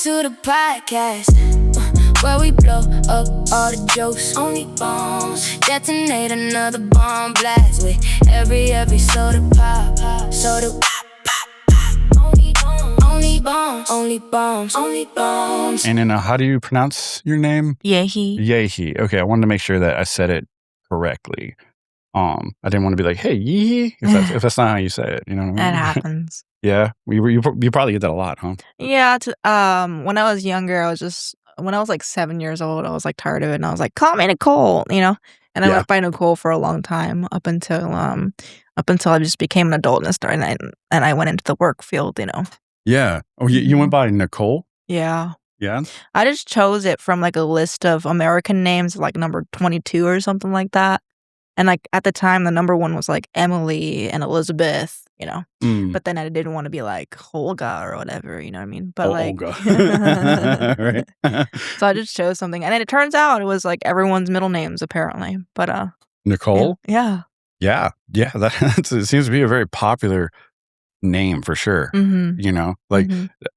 to the podcast, where we blow up all the jokes. Only bombs, detonate another bomb blast with every soda pop, soda pop, pop, pop. Only bombs, only bombs, only bombs. And how do you pronounce your name? Yehee. Yehee. Okay, I wanted to make sure that I said it correctly. I didn't want to be like, "Hey, Yehee," if that's not how you say it. You know what I mean? That happens. Yeah, you probably get that a lot, huh? Yeah. When I was younger, when I was like 7 years old, I was like tired of it, and I was like, "Call me Nicole," you know. And I went by Nicole for a long time up until I just became an adult and I went into the work field, you know. Yeah. Oh, you went by Nicole? Yeah. Yeah. I just chose it from like a list of American names, like number 22 or something like that. And like at the time, the number one was like Emily and Elizabeth, you know. But then I didn't want to be like Olga or whatever, you know what I mean? But Olga. Right. So I just chose something, and then it turns out it was like everyone's middle names apparently. But Nicole? Yeah. Yeah. It seems to be a very popular name for sure. Mm-hmm. You know, like,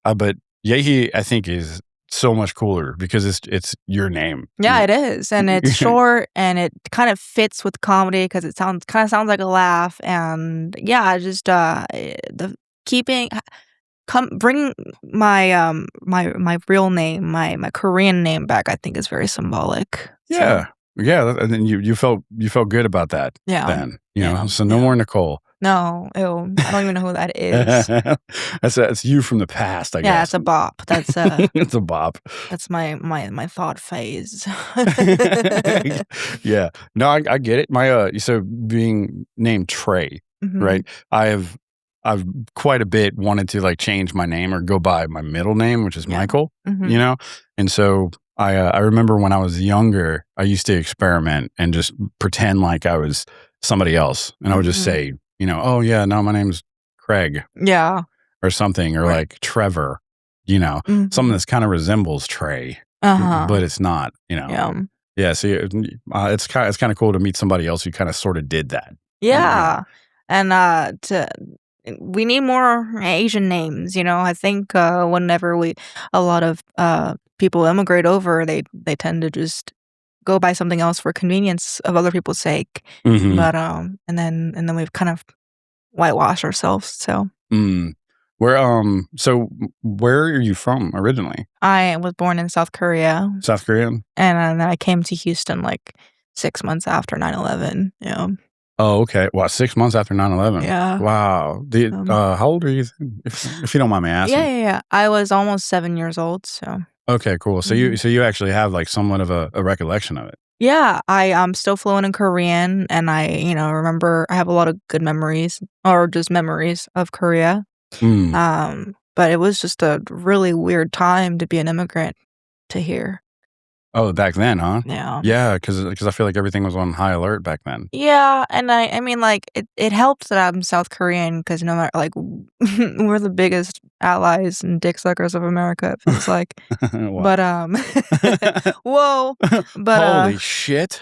but Yehee, I think, is so much cooler because it's your name. Yeah, it is, and it's short, and it kind of fits with comedy because it sounds like a laugh, and yeah, just bringing my real name, my Korean name back, I think is very symbolic. Yeah, yeah, and then you felt good about that. Yeah, then you know, so no more Nicole. No, ew, I don't even know who that is. That's you from the past, I guess. Yeah, it's a bop. That's it's a bop. That's my thought phase. Yeah, no, I get it. My so being named Trey, right? I've quite a bit wanted to like change my name or go by my middle name, which is Michael. You know, and so I remember when I was younger, I used to experiment and just pretend like I was somebody else, and I would just say, you know, "Oh yeah, no, my name's Craig." Yeah. Or something, or like Trevor, you know, something that kind of resembles Trey, but it's not, you know. Yeah. So it's kind of cool to meet somebody else who kind of sort of did that. Yeah. And we need more Asian names, you know. I think whenever a lot of people immigrate over, they tend to just go by something else for convenience of other people's sake. But and then we've kind of whitewashed ourselves. So so where are you from originally? I was born in South Korea. South Korean? And then I came to Houston like 6 months after 9/11. Yeah. Oh, okay. Wow, 6 months after 9/11. Yeah. Wow. How old are you, if you don't mind me asking? Yeah. I was almost 7 years old, so. Okay, cool. So you actually have like somewhat of a recollection of it. Yeah, I'm still fluent in Korean, and I remember I have a lot of good memories, or just memories of Korea. But it was just a really weird time to be an immigrant to here. Oh, back then, huh? Yeah. Yeah, because I feel like everything was on high alert back then. Yeah, and I mean, like, it helped that I'm South Korean because no matter, like, we're the biggest allies and dick suckers of America, it feels like. But, whoa. But, holy shit.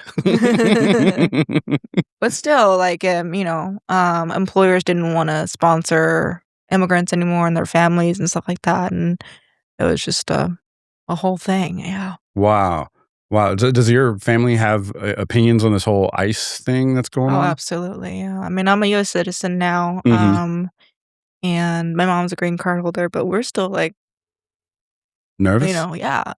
But still, like, employers didn't want to sponsor immigrants anymore and their families and stuff like that, and it was just a whole thing. Yeah. Wow. Does your family have opinions on this whole ICE thing that's going on? Oh, absolutely. Yeah. I mean, I'm a U.S. citizen now, and my mom's a green card holder, but we're still like nervous. You know, yeah.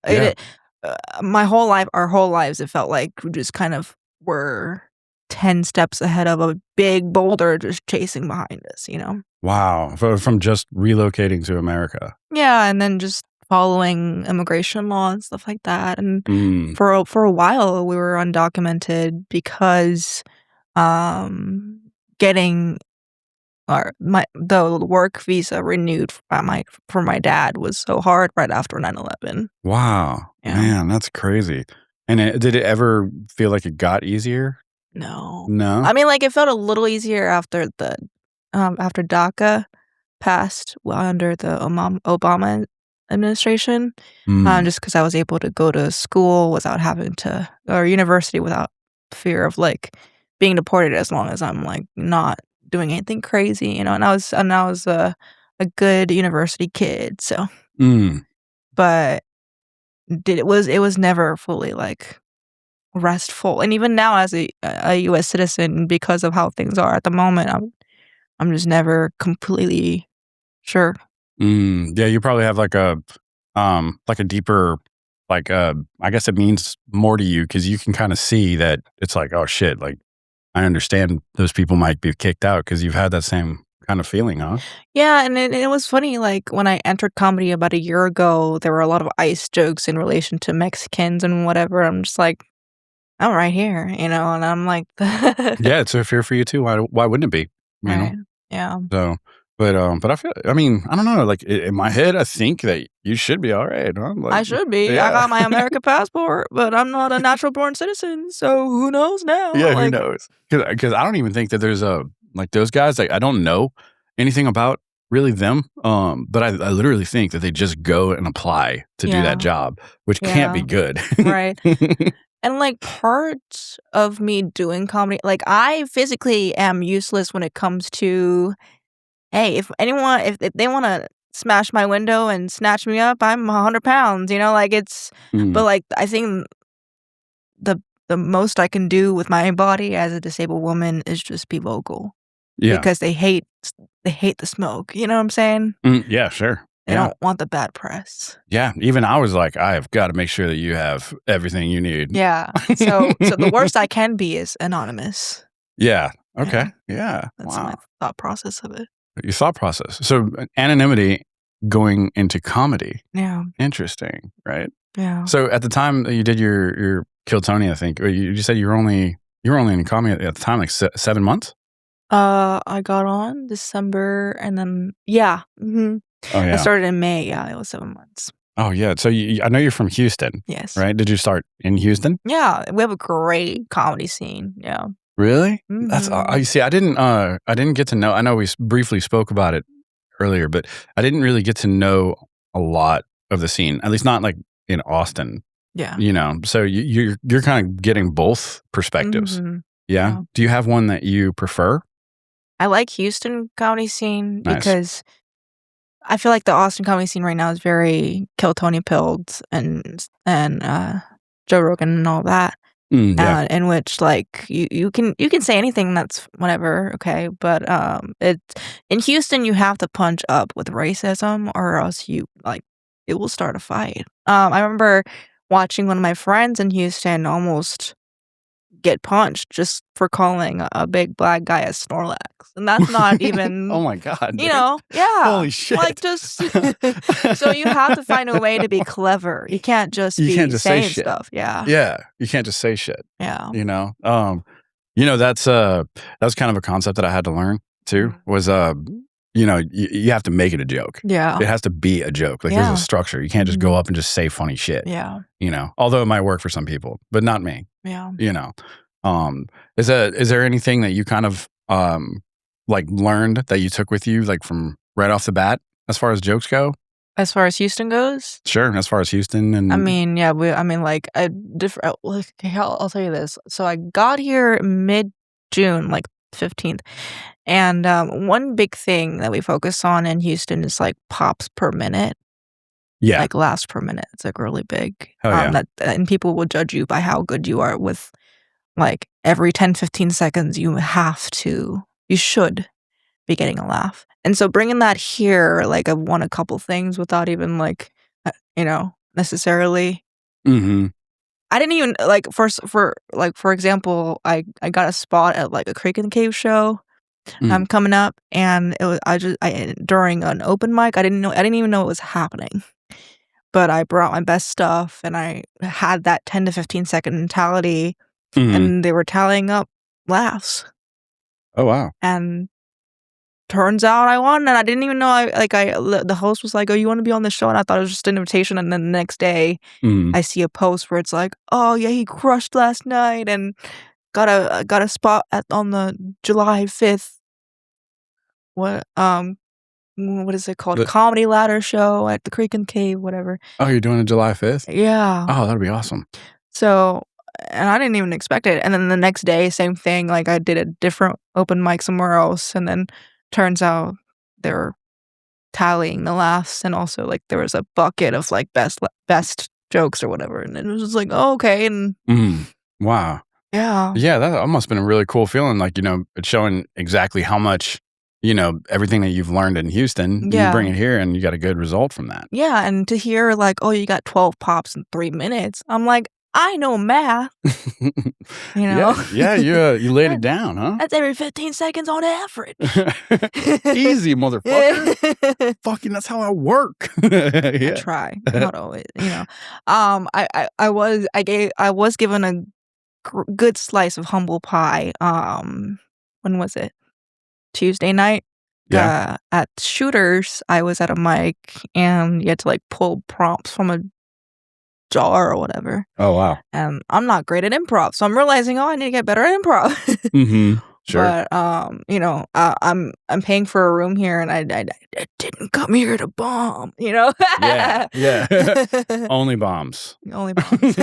My whole life, our whole lives, it felt like we just kind of were 10 steps ahead of a big boulder just chasing behind us, you know? Wow. From just relocating to America. Yeah, and then just following immigration law and stuff like that. And for a while, we were undocumented because getting the work visa renewed for my dad was so hard right after 9/11. Wow. Yeah. Man, that's crazy. And did it ever feel like it got easier? No. No? I mean, like, it felt a little easier after after DACA passed under the Obama administration, just because I was able to go to school without or university without fear of like being deported, as long as I'm like not doing anything crazy, you know. And I was a good university kid, so. but it was never fully like restful. And even now, as a U.S. citizen, because of how things are at the moment, I'm just never completely sure. Yeah, you probably have like a deeper, like I guess it means more to you because you can kind of see that it's like, oh shit, like I understand those people might be kicked out because you've had that same kind of feeling, huh? Yeah, and it was funny, like, when I entered comedy about a year ago, there were a lot of ICE jokes in relation to Mexicans and whatever. I'm just like, "I'm right here," and I'm like Yeah, it's a fear for you too. Why wouldn't it be? You know? Right, yeah. So, but I mean, I don't know. Like in my head, I think that you should be all right. Huh? Like, I should be. I yeah, got my American passport, but I'm not a natural born citizen, so who knows now? yeah. Who Like, knows? Because I don't even think that there's like those guys. Like I don't know anything about really them. But I literally think that they just go and apply to do yeah, that job, which can't yeah, be good. right. And, like, part of me doing comedy like, I physically am useless when it comes to, "Hey, if they wanna smash my window and snatch me up, I'm 100 pounds," like, it's but, Mm, like, I think the the most I can do with my body as a disabled woman is just be vocal yeah. because they hate the smoke, you know what I'm saying? Yeah. Sure. They Yeah. don't want the bad press. Yeah. Even I was like, I have got to make sure that you have everything you need. Yeah. So the worst I can be is anonymous. Yeah. Okay. Yeah, Yeah. that's my Wow. thought process of it. Your thought process. So anonymity going into comedy. Yeah, Interesting, right? yeah. So at the time that you did your KillTony, I think, or you said you were only in comedy at the time, like 7 months. I got on December and then yeah, Oh I yeah. started in May, yeah, it was 7 months. Oh yeah. So I know you're from Houston, Yes. right? Did you start in Houston? Yeah, we have a great comedy scene, yeah. Really? That's Mhm. you see. I didn't get to know. I know we briefly spoke about it earlier, but I didn't really get to know a lot of the scene. At least not like in Austin. Yeah. So you're kind of getting both perspectives. Mhm. Yeah. Yeah. Do you have one that you prefer? I like Houston comedy scene Nice. because I feel like the Austin comedy scene right now is very Kill Tony Pilled and Joe Rogan and all that. Yeah. In which like you can say anything that's whatever, okay, but it in Houston you have to punch up with racism or else you like it will start a fight. I remember watching one of my friends in Houston almost get punched just for calling a big black guy a Snorlax, and that's not Oh even my god, dude. yeah, Holy like, shit. just so you have to find a way to be clever. You can't just You can't be just say saying shit. stuff. Yeah, Yeah. You can't just say shit. yeah. You know? That's kind of a concept that I had to learn too, Mhm. was you have to make it a joke. Yeah, It has to be a joke. Like there's yeah, a structure. You can't just go up and just say funny shit. yeah, Although it might work for some people, but not me. yeah. You know. Is there anything that you kind of like learned that you took with you like from right off the bat as far as jokes go? As far as Houston goes, Sure, as far as Houston I and mean, yeah, like, a different like, okay, I'll tell you this. So I got here mid-June, like, 15th, and, one big thing that we focus on in Houston is, like, pops per minute, yeah, like, laughs per minute. It's, like, really big, hell yeah. and people will judge you by how good you are with, like, every 10, 15 seconds, you should be getting a laugh. And so bringing that here, like, I've won a couple things without even, like, necessarily Mm-hmm. I didn't even like, for example, I got a spot at, like, a Creek and Cave show, Mm. coming up, and it was during an open mic, I didn't even know it was happening, but I brought my best stuff, and I had that 10 to 15-second mentality, Mm-hmm. and they were tallying up laughs, Oh wow. and turns out I won, and I didn't even know the host was like, "Oh, you wanna be on the show?" And I thought it was just an invitation, and then the next day, Mm. I see a post where it's like, "Oh, yeah, he crushed last night and got a spot on the July 5th what, what is it called? The, Comedy Ladder show at the Creek and Cave," whatever. oh, you're doing it July 5th? Yeah. Oh, that'd be awesome. So and I didn't even expect it, and then the next day, same thing, like, I did a different open mic somewhere else, and then turns out they were tallying the laughs, and also like there was a bucket of like best jokes or whatever, and it was just like, oh, okay, and wow, yeah, that must have been a really cool feeling. Like, it's showing exactly how much, everything that you've learned in Houston, you bring it here, and you got a good result from that. Yeah, and to hear like, oh, you got 12 pops in 3 minutes, I'm like, I know math. Yeah, you laid it down, huh? That's every 15 seconds on average. Easy, motherfucker. Fucking, that's how I work. I try, not always. I was given a good slice of humble pie. When was it? Tuesday night. Yeah. At Shooters, I was at a mic, and you had to like pull prompts from a jar or whatever. Oh, wow. And I'm not great at improv, so I'm realizing, I need to get better at improv. Sure. But I'm paying for a room here, and I didn't come here to bomb. Yeah. Only bombs. Only bombs.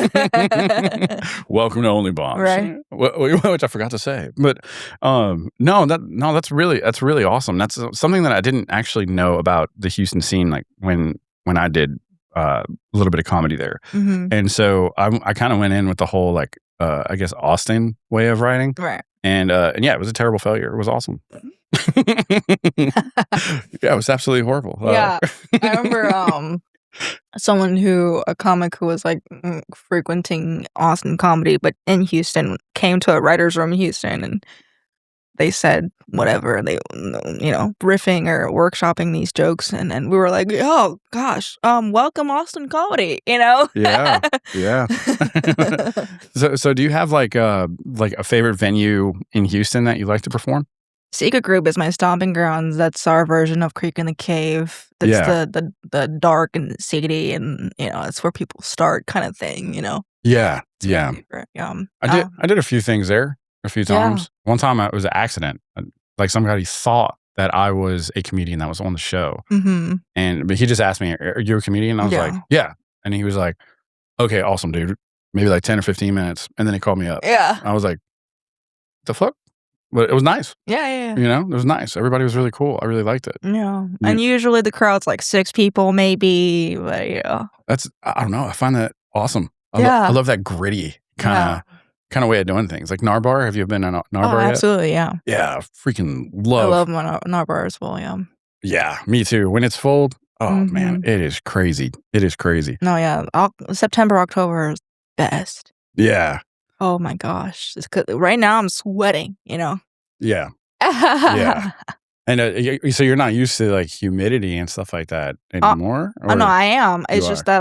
Welcome to Only Bombs. Right. Which I forgot to say, but that's really awesome. That's something that I didn't actually know about the Houston scene, like when I did a little bit of comedy there. And so I kind of went in with the whole like I guess Austin way of writing, Right. And yeah, it was a terrible failure. It was awesome. Yeah, it was absolutely horrible. Yeah, I remember a comic who was like frequenting Austin comedy, but in Houston, came to a writer's room in Houston, and they said whatever, they riffing or workshopping these jokes, and we were like, oh gosh, welcome Austin comedy, Yeah. So do you have like a favorite venue in Houston that you like to perform? Secret Group is my stomping grounds. That's our version of Creek in the Cave. That's the dark and seedy, and it's where people start, kind of thing. Yeah. I I did a few things there a few times. One time it was an accident. Like somebody thought that I was a comedian that was on the show, but he just asked me, "Are you a comedian?" I was like, "Yeah," and he was like, "Okay, awesome, dude. Maybe like 10 or 15 minutes," and then he called me up. Yeah, I was like, "The fuck." But it was nice. Yeah. It was nice. Everybody was really cool. I really liked it. Yeah. And usually the crowd's like 6 people maybe, but I don't know. I find that awesome. Yeah. I love that gritty kind of way of doing things. Like Narbar. Have you been in Narbar yet? Absolutely, yeah. Yeah, freaking love. I love my Narbar as well, yeah. Yeah, me too. When it's full, man, it is crazy. It is crazy. No, yeah. September, October is best. Yeah. Oh my gosh. Right now I'm sweating, Yeah. Yeah. And so you're not used to like humidity and stuff like that anymore? No, I am. It's just that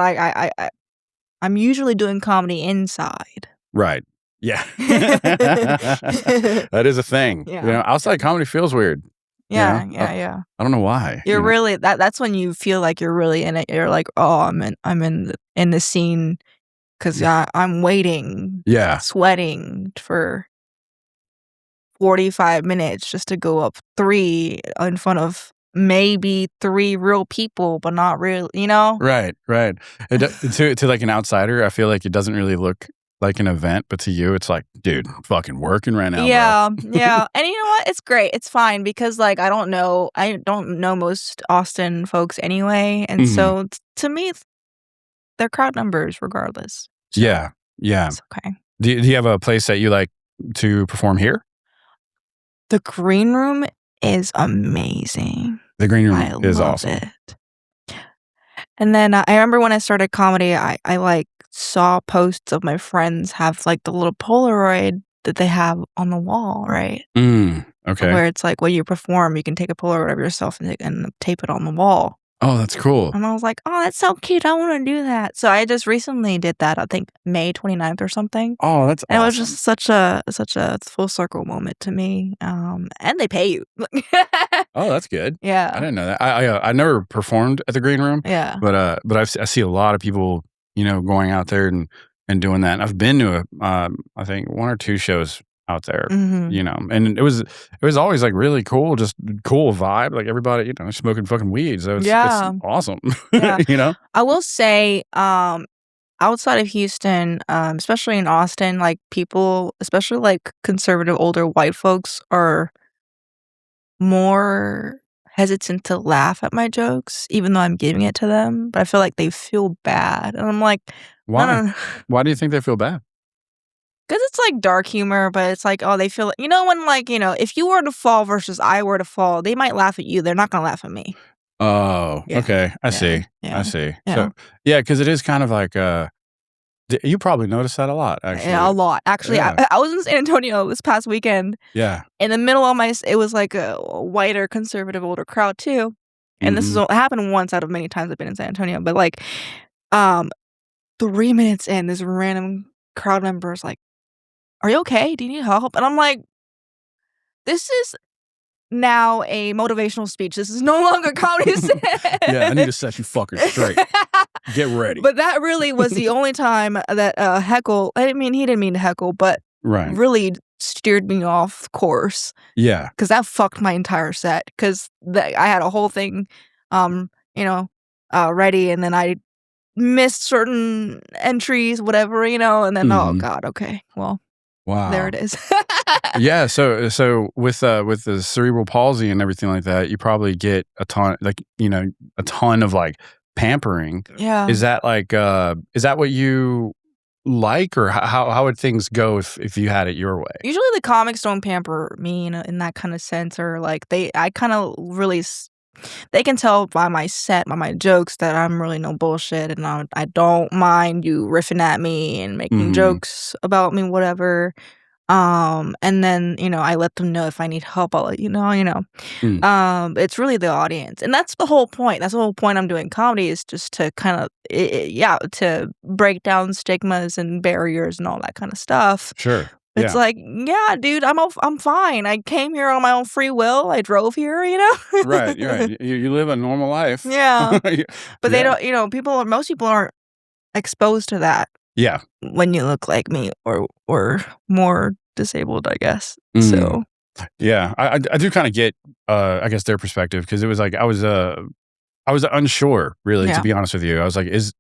I'm usually doing comedy inside. Right. Yeah. That is a thing. Yeah. Outside comedy feels weird. Yeah. I don't know why. You're really that's when you feel like you're really in it. You're like, oh, I'm in the scene. Because I'm waiting, sweating for 45 minutes just to go up 3 in front of maybe 3 real people, but not real, Right. To like an outsider, I feel like it doesn't really look like an event, but to you, it's like, dude, I'm fucking working right now. Yeah. And you know what? It's great. It's fine because like I don't know most Austin folks anyway, and so to me, they're crowd numbers regardless. So yeah. It's okay. Do you have a place that you like to perform here? The Green Room is amazing. The Green Room is love awesome. It. And then I remember when I started comedy, I like saw posts of my friends have like the little Polaroid that they have on the wall, right? Okay. Where it's like when you perform, you can take a Polaroid of yourself and tape it on the wall. Oh, that's cool. And I was like, oh, that's so cute. I want to do that. So I just recently did that, I think May 29th or something. Oh, that's awesome. And it was just such a full circle moment to me. And they pay you. Oh, that's good. Yeah. I didn't know that. I never performed at the Green Room. Yeah. But I see a lot of people, going out there and doing that. And I've been to I think 1 or 2 shows out there, and it was always like really cool, just cool vibe, like everybody, smoking fucking weed. So it's awesome. Yeah. I will say, outside of Houston, especially in Austin, like people, especially like conservative older white folks, are more hesitant to laugh at my jokes, even though I'm giving it to them. But I feel like they feel bad, and I'm like, why? Why do you think they feel bad? Because it's like dark humor, but it's like, oh, they feel, when like, if you were to fall versus I were to fall, they might laugh at you. They're not gonna laugh at me. Oh, Yeah. okay. I see. I see. So, yeah, because it is kind of like, you probably noticed that a lot, actually. Yeah, a lot. Actually, I was in San Antonio this past weekend. Yeah. In the middle of it was like a whiter, conservative, older crowd too. And this has happened once out of many times I've been in San Antonio. But like, 3 minutes in, this random crowd member is like, "Are you okay? Do you need help?" And I'm like, this is now a motivational speech. This is no longer comedy set. Yeah, I need to set you fuckers straight. Get ready. But that really was the only time that heckle. I mean, he didn't mean to heckle, but really steered me off course. Yeah, because that fucked my entire set. Because I had a whole thing, ready, and then I missed certain entries, whatever, and then oh god, okay, well. Wow. There it is. Yeah, so with the cerebral palsy and everything like that, you probably get a ton of like pampering. Yeah. Is that like is that what you like, or how would things go if you had it your way? Usually the comics don't pamper me in that kind of sense, or like I kind of really they can tell by my set, by my jokes, that I'm really no bullshit, and I don't mind you riffing at me and making jokes about me, whatever. And then, I let them know if I need help, I'll let you know, It's really the audience. And that's the whole point. That's the whole point I'm doing comedy, is just to kind of, to break down stigmas and barriers and all that kind of stuff. Sure. It's like, yeah, dude, I'm fine. I came here on my own free will. I drove here, Right, right. You live a normal life. Yeah. But they don't, most people aren't exposed to that. Yeah. When you look like me or more disabled, I guess. So. Yeah, I do kind of get, I guess, their perspective, because it was like I was unsure, really, to be honest with you. I was like, is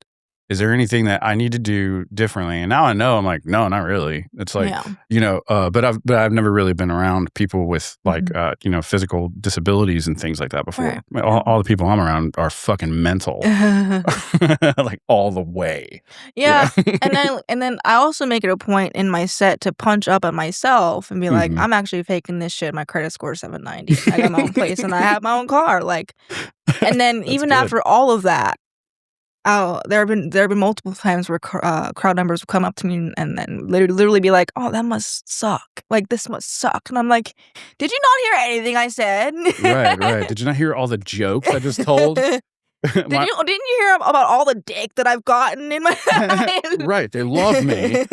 there anything that I need to do differently? And now I know. I'm like, no, not really. It's like, but I've never really been around people with like, physical disabilities and things like that before. Right. All the people I'm around are fucking mental, like all the way. Yeah. And then I also make it a point in my set to punch up at myself and be like, I'm actually faking this shit. My credit score is 790. I got my own place and I have my own car. Like, and then even after all of that, there have been multiple times where crowd members will come up to me and then literally be like, "Oh, that must suck. Like, this must suck." And I'm like, "Did you not hear anything I said?" Right. Did you not hear all the jokes I just told? Didn't you hear about all the dick that I've gotten in my life? Right. They love me.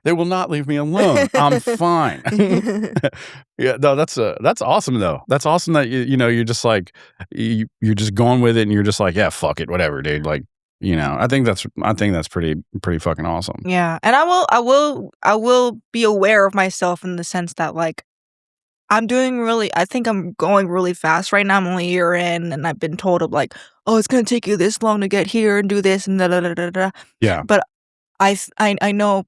They will not leave me alone. I'm fine. Yeah, no, that's awesome though. That's awesome that you're just like you're just going with it, and you're just like, yeah, fuck it, whatever, dude. Like, I think that's pretty fucking awesome. Yeah. And I will be aware of myself in the sense that, like, I think I'm going really fast right now. I'm only a year in, and I've been told of like, oh, it's going to take you this long to get here and do this and da da da da da. Yeah. But I know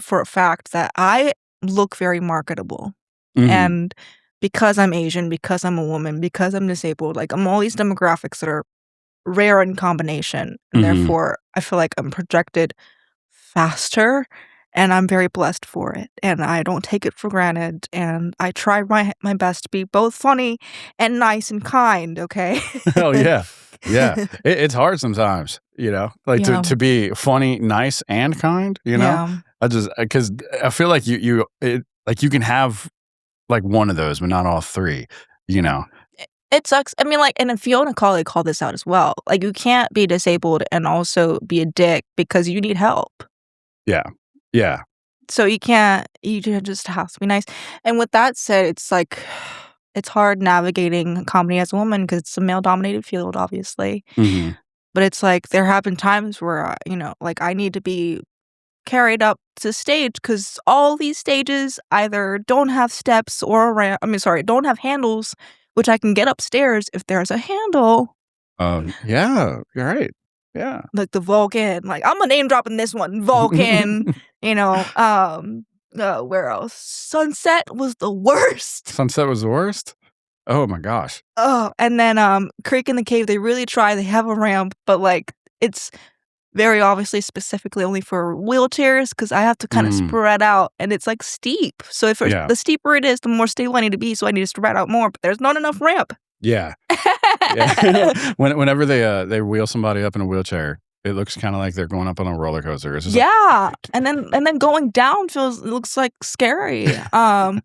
for a fact that I look very marketable. And because I'm Asian, because I'm a woman, because I'm disabled, like, I'm all these demographics that are rare in combination. And therefore, I feel like I'm projected faster. And I'm very blessed for it, and I don't take it for granted, and I try my best to be both funny and nice and kind, okay? Hell yeah. Yeah. It's hard sometimes, like to be funny, nice, and kind, Yeah. Because I feel like you can have like one of those, but not all three, It sucks. I mean, like, and Fiona Colley called this out as well. Like, you can't be disabled and also be a dick because you need help. Yeah. Yeah. So you just have to be nice. And with that said, it's like, it's hard navigating comedy as a woman because it's a male-dominated field, obviously. But it's like, there have been times where, like, I need to be carried up to stage because all these stages either don't have steps or don't have handles, which I can get upstairs if there's a handle. Yeah, you're right. Yeah. Like the Vulcan. Like, I'm a name dropping this one. Vulcan. Where else? Sunset was the worst. Sunset was the worst? Oh my gosh. Oh, and then Creek in the Cave, they really try. They have a ramp, but like it's very obviously specifically only for wheelchairs because I have to kind of spread out and it's like steep. So the steeper it is, the more stable I need to be. So I need to spread out more, but there's not enough ramp. Yeah. Yeah. Whenever they wheel somebody up in a wheelchair, it looks kind of like they're going up on a roller coaster. It's just and then going down looks like scary. Yeah.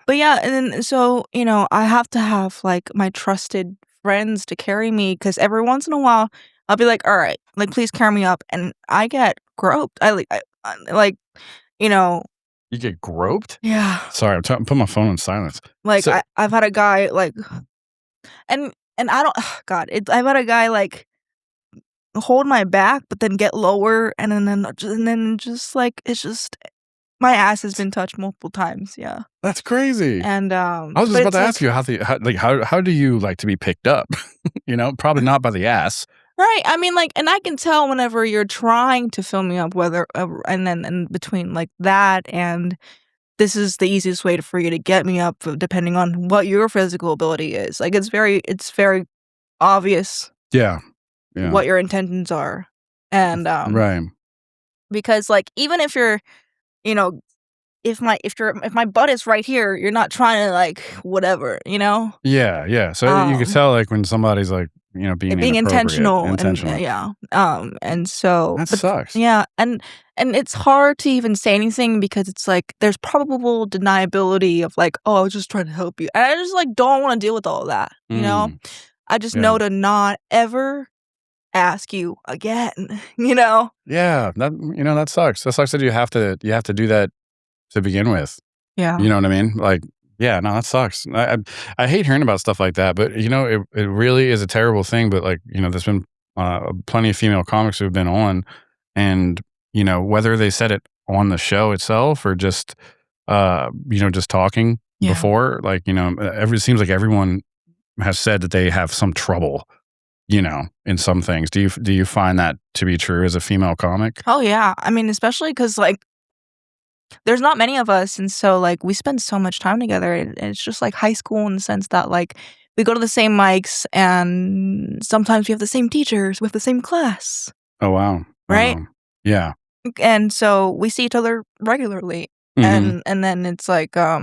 But yeah, and then so I have to have like my trusted friends to carry me because every once in a while I'll be like, all right, like please carry me up, and I get groped. You get groped? Yeah. Sorry, I'm put my phone on silence. Like I've had a guy like, and I don't. God, I've had a guy like hold my back, but then get lower, and then just like it's just my ass has been touched multiple times. Yeah, that's crazy. And I was just about to ask you how do you like to be picked up? Probably not by the ass. Right. I mean, like, and I can tell whenever you're trying to fill me up, and then in between like that and this is the easiest way for you to get me up, depending on what your physical ability is. Like, it's very obvious. Yeah. What your intentions are, and right. Because like even if you're, if my butt is right here, you're not trying to like whatever, Yeah. So you can tell like when somebody's like being intentional. And so that sucks. Yeah, and it's hard to even say anything because it's like there's probable deniability of like, oh, I was just trying to help you, and I just like don't want to deal with all of that. I just know to not ever ask you again. Yeah, that sucks. That sucks that you have to do that to begin with. Yeah, you know what I mean? Like, yeah, no, that sucks. I hate hearing about stuff like that, but it really is a terrible thing. But like, there's been plenty of female comics who've been on, and whether they said it on the show itself or just just talking before, like it seems like everyone has said that they have some trouble in some things. Do you find that to be true as a female comic? Oh yeah, I mean, especially because like there's not many of us, and so like we spend so much time together, and it's just like high school in the sense that like we go to the same mics, and sometimes we have the same teachers, we have the same class. Oh wow! Right? Yeah. And so we see each other regularly, and then it's like I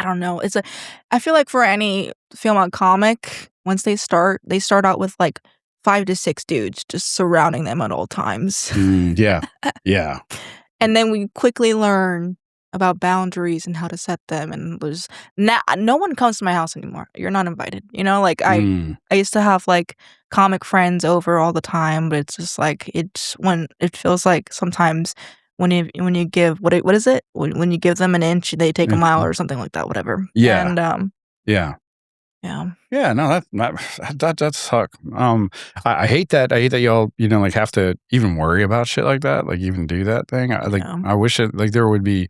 don't know. I feel like for any female comic, once they start out with like 5 to 6 dudes just surrounding them at all times. Yeah. And then we quickly learn about boundaries and how to set them. And there's no one comes to my house anymore. You're not invited. Like I used to have like comic friends over all the time, but it's just like it feels like sometimes when you give what is it when you give them an inch, they take a mile or something like that. Whatever. Yeah. And yeah. Yeah. No, that suck. I hate that. I hate that y'all, like have to even worry about shit like that. Like even do that thing. I wish there would be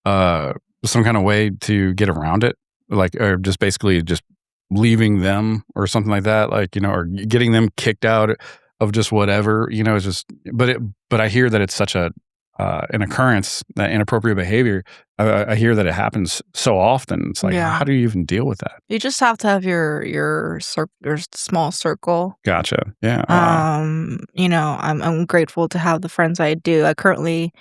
some kind of way to get around it. Like, or just basically just leaving them or something like that. Like, or getting them kicked out of just whatever, it's just, but I hear that it's such an occurrence, that inappropriate behavior. I hear that it happens so often. It's like, how do you even deal with that? You just have to have your small circle. Gotcha. Yeah. I'm grateful to have the friends I do. I currently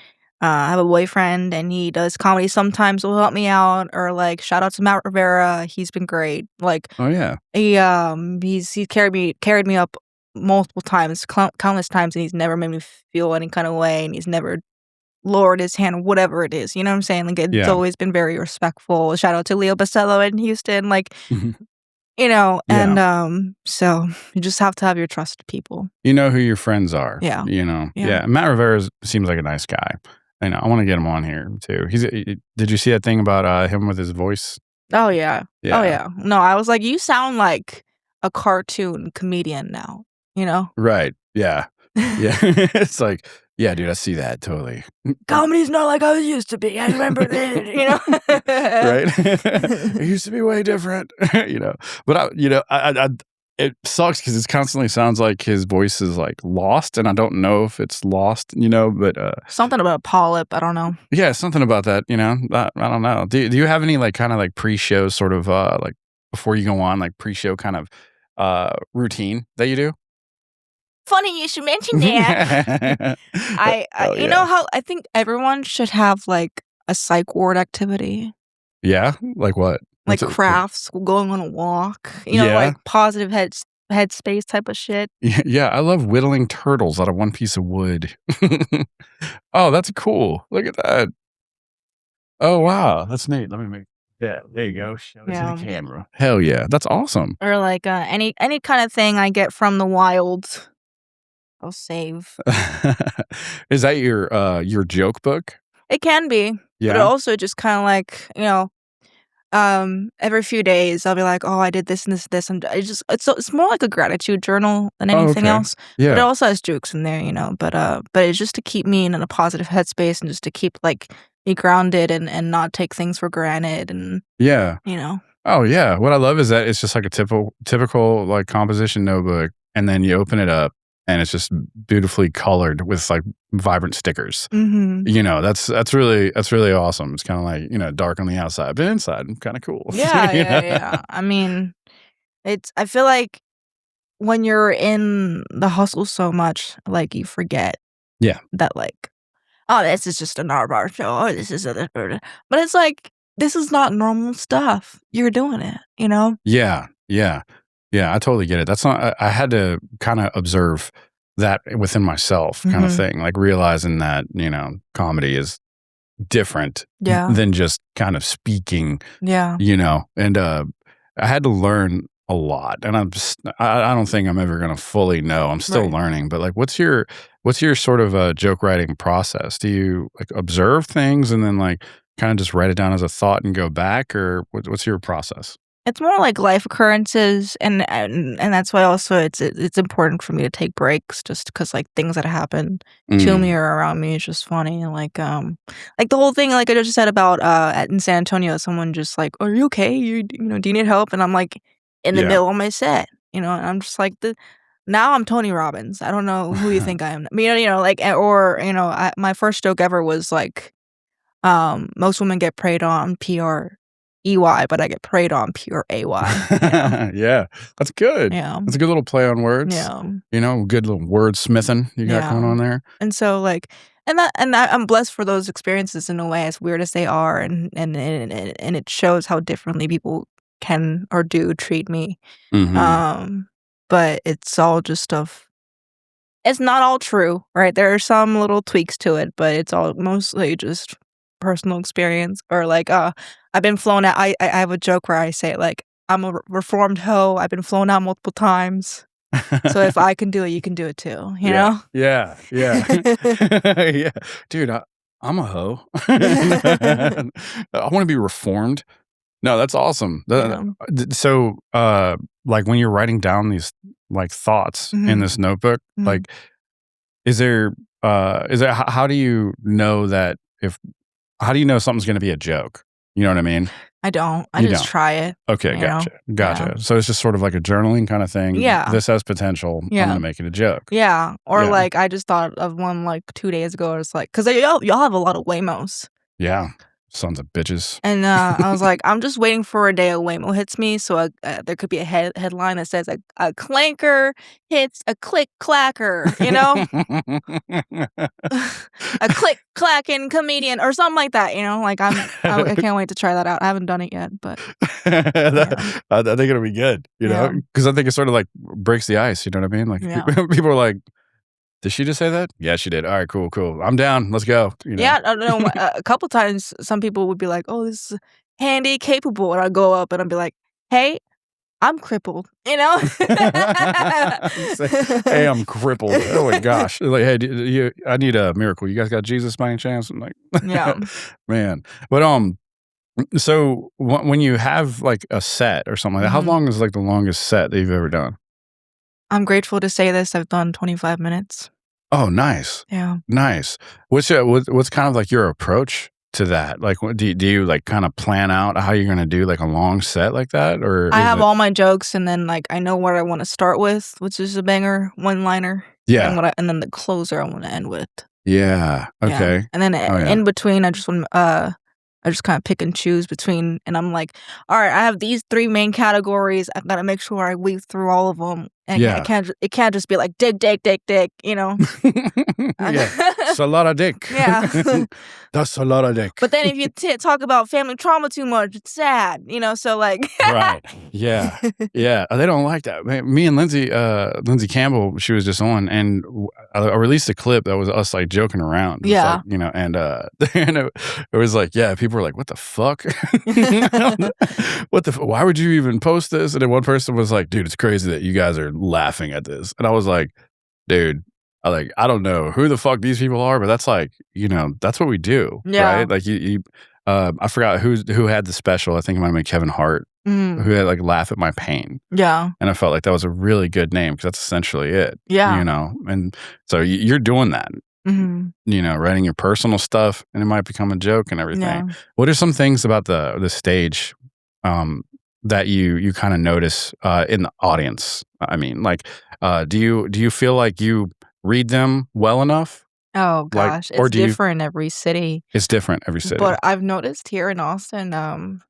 have a boyfriend, and he does comedy sometimes. Will help me out, or like shout out to Matt Rivera. He's been great. Like, oh yeah, he carried me up multiple times, countless times, and he's never made me feel any kind of way, and he's never lowered his hand, whatever it is. You know what I'm saying? Like, it's always been very respectful. Shout out to Leo Basello in Houston. Like, and so you just have to have your trusted people. You know who your friends are. Yeah. Yeah. Matt Rivera seems like a nice guy. I know. I want to get him on here too. Did you see that thing about him with his voice? Oh yeah. Oh yeah. No, I was like, you sound like a cartoon comedian now. Right. Yeah. Yeah. It's like, yeah, dude, I see that totally. Comedy's not like I used to be. I remember it, Right? It used to be way different, But it sucks because it constantly sounds like his voice is like lost, and I don't know if it's lost, but something about a polyp. I don't know. Yeah, something about that. I don't know. Do you have any like kind of like pre-show sort of like before you go on, like pre-show kind of routine that you do? Funny you should mention that. You know how I think everyone should have like a psych ward activity. Yeah? Like what? Like crafts, going on a walk, like positive headspace type of shit. Yeah, I love whittling turtles out of one piece of wood. Oh, that's cool. Look at that. Oh, wow. That's neat. Let me make that. There you go. Show it to the camera. Hell yeah. That's awesome. Or like any kind of thing I get from the wild, I'll save. Is that your joke book? It can be. Yeah. But also just kind of like, every few days I'll be like, oh, I did this and this and this, and it's more like a gratitude journal than anything else. Yeah. But it also has jokes in there, but it's just to keep me in a positive headspace and just to keep like me grounded and not take things for granted and Oh yeah. What I love is that it's just like a typical like composition notebook, and then you open it up and it's just beautifully colored with like vibrant stickers. Mm-hmm. That's really awesome. It's kind of like, dark on the outside, but inside kind of cool. Yeah. I mean, I feel like when you're in the hustle so much, like you forget that like, oh, this is just an art show. Oh, this is but it's like, this is not normal stuff. You're doing it, Yeah. I totally get it. That's not. I had to kind of observe that within myself, kind of thing, like realizing that comedy is different than just kind of speaking. And I had to learn a lot, and I don't think I'm ever gonna fully know. I'm still learning, but like, what's your sort of joke writing process? Do you like observe things and then like kind of just write it down as a thought and go back, or what's your process? It's more like life occurrences, and that's why also it's important for me to take breaks, just because like things that happen to me or around me is just funny. Like the whole thing, like I just said about in San Antonio, someone just like, "Are you okay? Do you need help?" And I'm like in the middle of my set, and I'm just like now I'm Tony Robbins. I don't know who you think I am. My first joke ever was like, most women get preyed on PREY, but I get preyed on pure AY. Yeah, that's good. Yeah. That's a good little play on words. Yeah. Good little wordsmithing you got going on there. And so like, and I'm blessed for those experiences in a way, as weird as they are, and it shows how differently people can or do treat me. But it's all just stuff. It's not all true, right? There are some little tweaks to it, but it's all mostly just personal experience. Or like I've been flown out. I have a joke where I say like, I'm a reformed hoe. I've been flown out multiple times. So if I can do it, you can do it too. You know? Yeah. Yeah. Dude, I'm a hoe. I want to be reformed. No, that's awesome. So like when you're writing down these like thoughts in this notebook, like is there how do you know that how do you know something's going to be a joke? You know what I mean? I don't. I just try it. Okay, gotcha. Yeah. So it's just sort of like a journaling kind of thing. Yeah. This has potential. I'm going to make it a joke. Yeah. Or like I just thought of one like 2 days ago. It's like, because y'all have a lot of Waymos. Yeah. Sons of bitches. And I was like, I'm just waiting for a day a Waymo hits me, so there could be a headline that says a clanker hits a click clacker, a click clacking comedian or something like that, Like I can't wait to try that out. I haven't done it yet, but I think it'll be good, because I think it sort of like breaks the ice. You know what I mean? Like people are like, did she just say that? Yeah, she did. All right, cool. I'm down. Let's go. Yeah, I don't know. A couple times, some people would be like, "Oh, this is handy, capable," and I'd go up and I'd be like, "Hey, I'm crippled," Hey, I'm crippled. Oh my gosh! Like, hey, I need a miracle. You guys got Jesus by any chance? I'm like, yeah, man. But so when you have like a set or something like that, how long is like the longest set that you've ever done? I'm grateful to say this. I've done 25 minutes. Oh, nice. Yeah. Nice. What's kind of like your approach to that? Like, do you like kind of plan out how you're going to do like a long set like that? Or I have all my jokes, and then like I know what I want to start with, which is a banger, one-liner. Yeah. And then the closer I want to end with. Yeah. Okay. Yeah. And then in between, I just want I just kind of pick and choose between, and I'm like, all right, I have these 3 main categories. I gotta make sure I weave through all of them. And it can't just be like dick, you know? Yeah, it's a lot of dick. Yeah. That's a lot of dick. But then if you talk about family trauma too much, it's sad, you know? So like. Right. Yeah. Yeah. They don't like that. Me and Lindsay Campbell, she was just on, and I released a clip that was us like joking around. Yeah. Like, you know, and it was like, yeah, people were like, what the fuck? Why would you even post this? And then one person was like, dude, it's crazy that you guys are laughing at this. And I was like, dude, I don't know who the fuck these people are, but that's like, you know, that's what we do. Yeah. Right. Like I forgot who had the special. I think it might have been Kevin Hart, who had like Laugh at My Pain. Yeah. And I felt like that was a really good name because that's essentially it. Yeah. You know, and so you're doing that, you know, writing your personal stuff, and it might become a joke and everything. Yeah. What are some things about the stage that you kind of notice in the audience? I mean, like, do you feel like you read them well enough? Oh gosh, Like, or it's do you? different every city. It's different every city. But I've noticed here in Austin,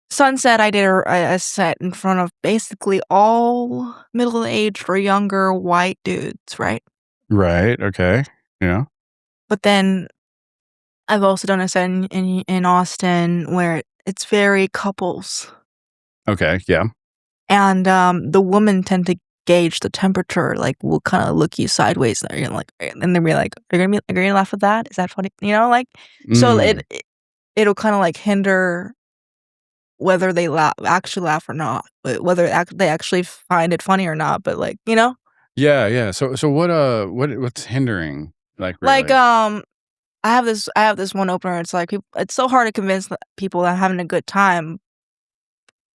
Sunset, I sat in front of basically all middle-aged or younger white dudes, right? Right. Okay. Yeah. But then I've also done a set in Austin where it's very couples. Okay. Yeah. And the women tend to gauge the temperature, like we'll kind of look you sideways there, you know, like, and then we're like, are you gonna laugh at that? Is that funny? You know, like, so it'll kind of like hinder whether they actually laugh or not, but whether they actually find it funny or not. But like, you know, Yeah. Yeah. So what's hindering? Like, really? like I have this one opener. It's like it's so hard to convince people that I'm having a good time,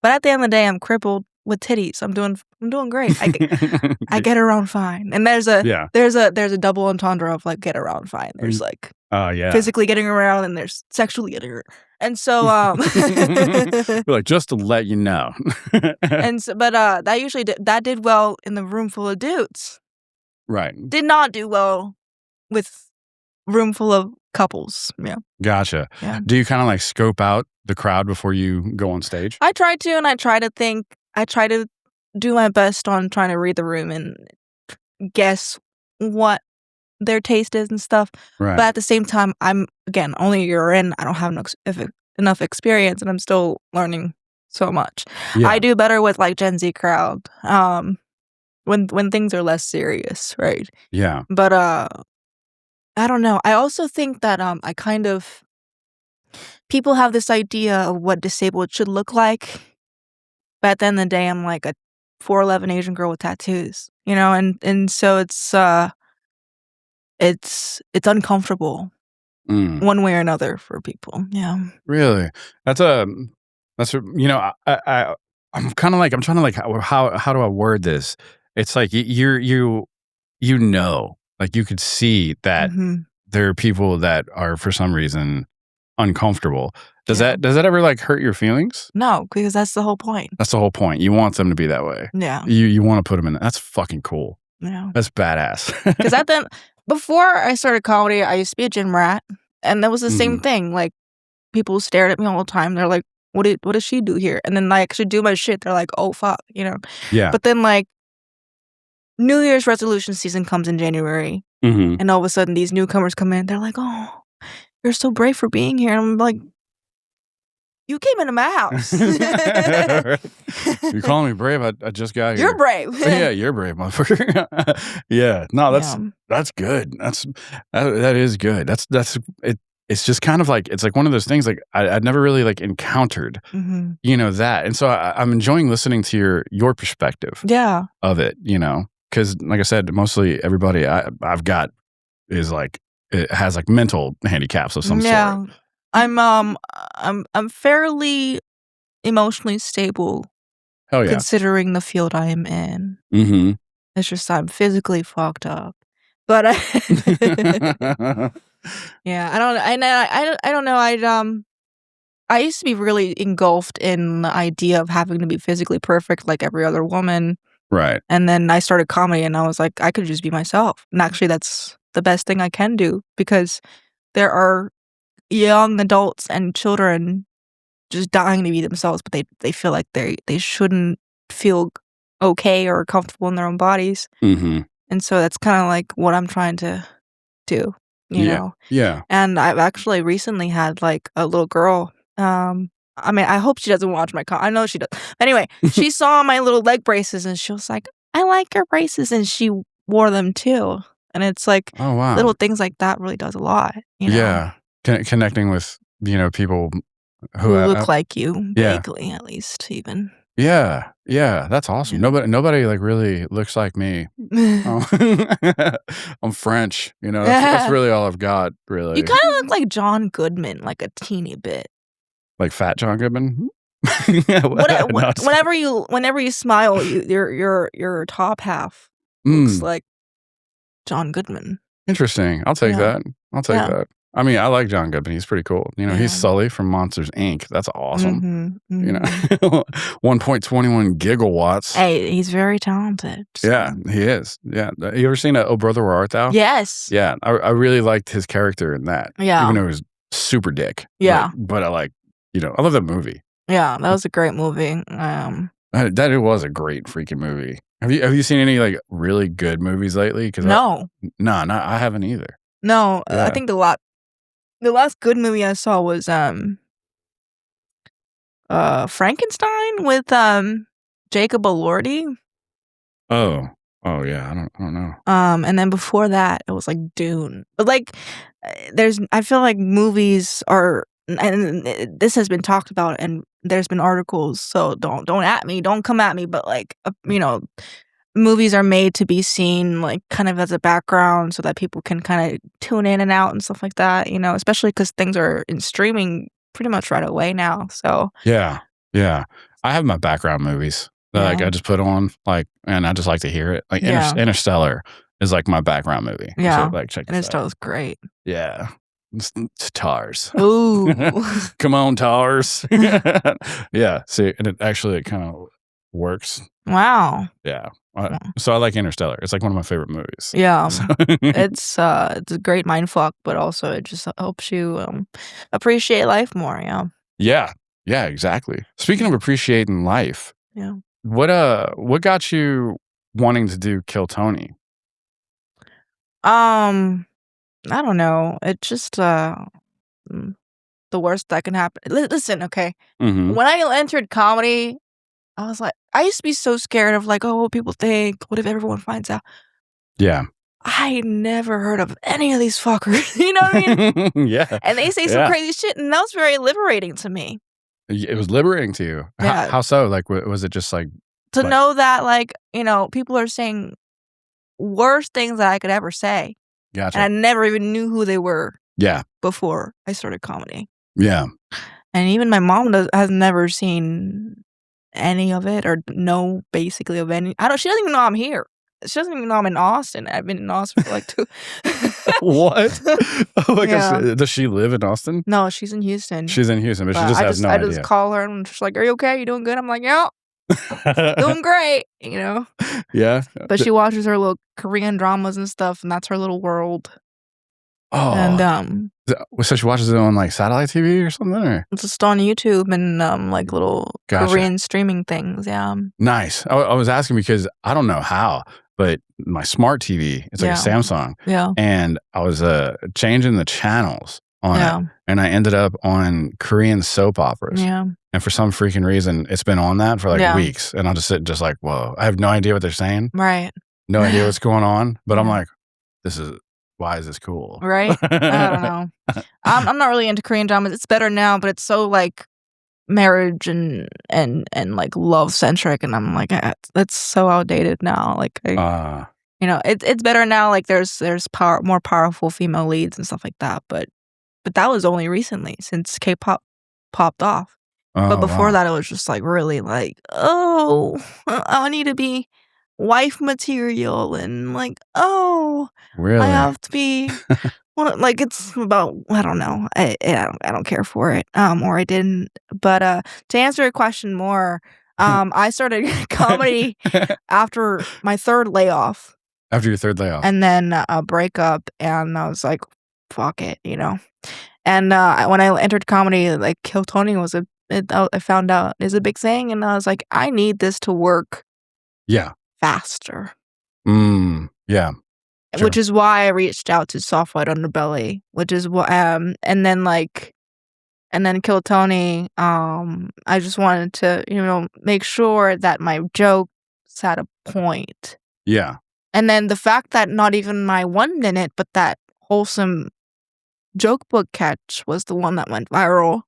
but at the end of the day, I'm crippled with titties. I'm doing great. I get around fine. And there's a double entendre of like get around fine. There's like physically getting around, and there's sexually getting around. And so like, just to let you know. and so, but that did well in the room full of dudes. Right. Did not do well with room full of couples. Yeah. Gotcha. Yeah. Do you kind of like scope out the crowd before you go on stage? I try to, and I try to do my best on trying to read the room and guess what their taste is and stuff. Right. But at the same time, I'm, again, only a year in. I don't have enough experience, and I'm still learning so much. Yeah. I do better with like Gen Z crowd when things are less serious, right? Yeah. But I don't know. I also think that I kind of people have this idea of what disabled should look like. But at the end of the day, I'm like a 4'11" Asian girl with tattoos, you know, and so it's uncomfortable one way or another for people. Yeah. Really? That's you know, I'm kind of like, I'm trying to like, how do I word this? It's like you know, like you could see that there are people that are for some reason uncomfortable. Does that ever like hurt your feelings? No, because that's the whole point. That's the whole point. You want them to be that way. Yeah. You want to put them in. That's fucking cool. Yeah. That's badass. Because before I started comedy, I used to be a gym rat, and that was the same thing. Like people stared at me all the time. They're like, what does she do here? And then I actually do my shit. They're like, oh fuck, you know. Yeah. But then like New Year's resolution season comes in January, and all of a sudden these newcomers come in. They're like, oh, you're so brave for being here. And I'm like, you came into my house. You're calling me brave? I just got here. You're brave. Yeah, you're brave, motherfucker. Yeah. No, that's good. That is good. That's it. It's just kind of like, it's like one of those things like I'd never really like encountered, you know, that. And so I'm enjoying listening to your perspective of it, you know, because like I said, mostly everybody I've got is like, it has like mental handicaps of some sort. I'm fairly emotionally stable. Hell yeah. Considering the field I am in. It's just I'm physically fucked up. But yeah, I don't know. I used to be really engulfed in the idea of having to be physically perfect like every other woman. Right. And then I started comedy, and I was like, I could just be myself. And actually, that's the best thing I can do, because there are young adults and children just dying to be themselves, but they feel like they shouldn't feel okay or comfortable in their own bodies. Mm-hmm. And so that's kind of like what I'm trying to do, you know? Yeah. And I've actually recently had like a little girl. I mean, I hope she doesn't watch my I know she does. Anyway, she saw my little leg braces and she was like, I like your braces. And she wore them too. And it's like, oh, wow. little things like that really does a lot, you know? Yeah. Connecting with, people who look like you, vaguely at least, even. Yeah. Yeah. That's awesome. Nobody like really looks like me. I'm French, that's really all I've got, really. You kind of look like John Goodman, like a teeny bit. Like fat John Goodman? Whenever you smile, your top half looks like John Goodman. Interesting. I'll take that. That. I mean, I like John Goodman. He's pretty cool. He's Sully from Monsters, Inc. That's awesome. 1.21 gigawatts. Hey, he's very talented. Yeah, he is. Yeah. You ever seen Oh Brother, Where Art Thou? Yes. Yeah. I really liked his character in that. Yeah. Even though he was super dick. Yeah. But I like, I love that movie. Yeah, that was a great movie. That was a great freaking movie. Have you seen any like really good movies lately? No. I haven't either. No, I think the last good movie I saw was Frankenstein with Jacob Elordi. Oh yeah, I don't know. And then before that it was like Dune. But like I feel like movies are, and this has been talked about and there's been articles, so don't come at me, but like movies are made to be seen like kind of as a background so that people can kind of tune in and out and stuff like that, especially because things are in streaming pretty much right away now. So yeah, I have my background movies that like I just put on, like, and I just like to hear it. Like Interstellar is like my background movie. Yeah, so, like, check Interstellar's great. Yeah. It's TARS. Ooh. Come on, TARS. Yeah. See, and it kind of works. Wow. Yeah. So I like Interstellar. It's like one of my favorite movies. Yeah. It's a great mindfuck, but also it just helps you appreciate life more. Yeah. Yeah, exactly. Speaking of appreciating life. Yeah. What got you wanting to do KillTony? I don't know. It just the worst that can happen. Listen, okay. Mm-hmm. When I entered comedy, I was like, I used to be so scared of like, oh, what people think. What if everyone finds out? Yeah. I never heard of any of these fuckers. You know what I mean? Yeah. And they say some crazy shit, and that was very liberating to me. It was liberating to you. Yeah. How so? Like, was it just like to know that like people are saying worse things that I could ever say. Gotcha. And I never even knew who they were. Yeah. Before I started comedy. Yeah. And even my mom has never seen any of it or know basically of any. She doesn't even know I'm here. She doesn't even know I'm in Austin. I've been in Austin for like 2. What? Oh my gosh. Does she live in Austin? No, she's in Houston. She's in Houston, but she just has no idea. I just call her and she's like, "Are you okay? You doing good?" I'm like, "Yeah." Doing great, Yeah. But she watches her little Korean dramas and stuff, and that's her little world. Oh. And so she watches it on like satellite TV or something, or it's just on YouTube and like little Korean streaming things. Yeah. Nice. I was asking because I don't know how, but my smart TV, it's like a Samsung. Yeah. And I was changing the channels on it, and I ended up on Korean soap operas. Yeah. And for some freaking reason, it's been on that for like weeks. And I'll just sit just like, whoa, I have no idea what they're saying. Right. No idea what's going on. But I'm like, why is this cool? Right? I don't know. I'm not really into Korean dramas. It's better now, but it's so like marriage and like love centric. And I'm like, that's so outdated now. Like, it's better now. Like there's more powerful female leads and stuff like that. But that was only recently since K-pop popped off. But before that, it was just like really like, oh, I need to be wife material and like, oh, really? I have to be. Like it's about, I don't know. I don't care for it. Or I didn't. But to answer your question more, I started comedy after my 3rd layoff. After your 3rd layoff, and then a breakup, and I was like, fuck it, And when I entered comedy, like KillTony was I found out is a big thing, and I was like, I need this to work Yeah. faster. Yeah. Sure. Which is why I reached out to Soft White Underbelly, which is what and then KillTony, I just wanted to, make sure that my jokes had a point. Yeah. And then the fact that not even my one minute, but that wholesome joke book catch was the one that went viral.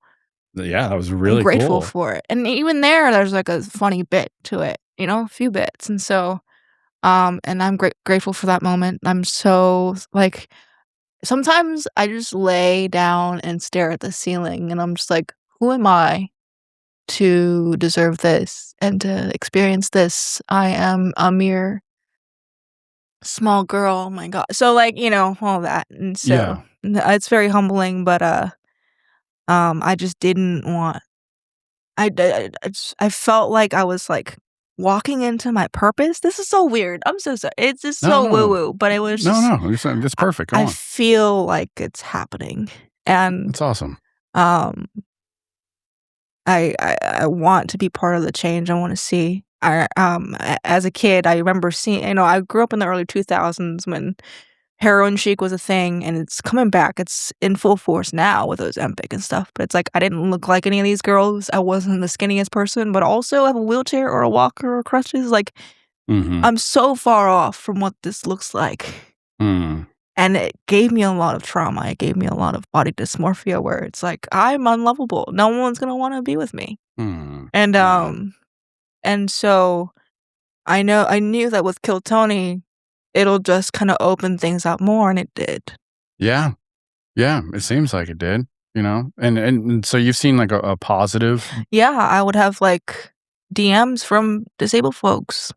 Yeah, that was really I'm grateful cool. for it. And even there's like a funny bit to it, a few bits. And so, and I'm grateful for that moment. I'm so like, sometimes I just lay down and stare at the ceiling and I'm just like, who am I to deserve this and to experience this? I am a mere small girl. Oh my God. So like, all that. And so it's very humbling, but I just didn't want I felt like I was like walking into my purpose. This is so weird. I'm so sorry. It's just so woo-woo, but it was just No, it's perfect. Go I on. feel like it's happening. And It's awesome. I want to be part of the change I want to see. As a kid, I remember seeing, I grew up in the early 2000s when heroin chic was a thing, and it's coming back. It's in full force now with Ozempic and stuff. But it's like I didn't look like any of these girls. I wasn't the skinniest person, but also have a wheelchair or a walker or crutches. Like I'm so far off from what this looks like. And it gave me a lot of trauma. It gave me a lot of body dysmorphia where it's like, I'm unlovable. No one's going to want to be with me. And so I knew that with KillTony, it'll just kind of open things up more, and it did. Yeah. Yeah. It seems like it did, and so you've seen like a positive. Yeah. I would have like DMs from disabled folks.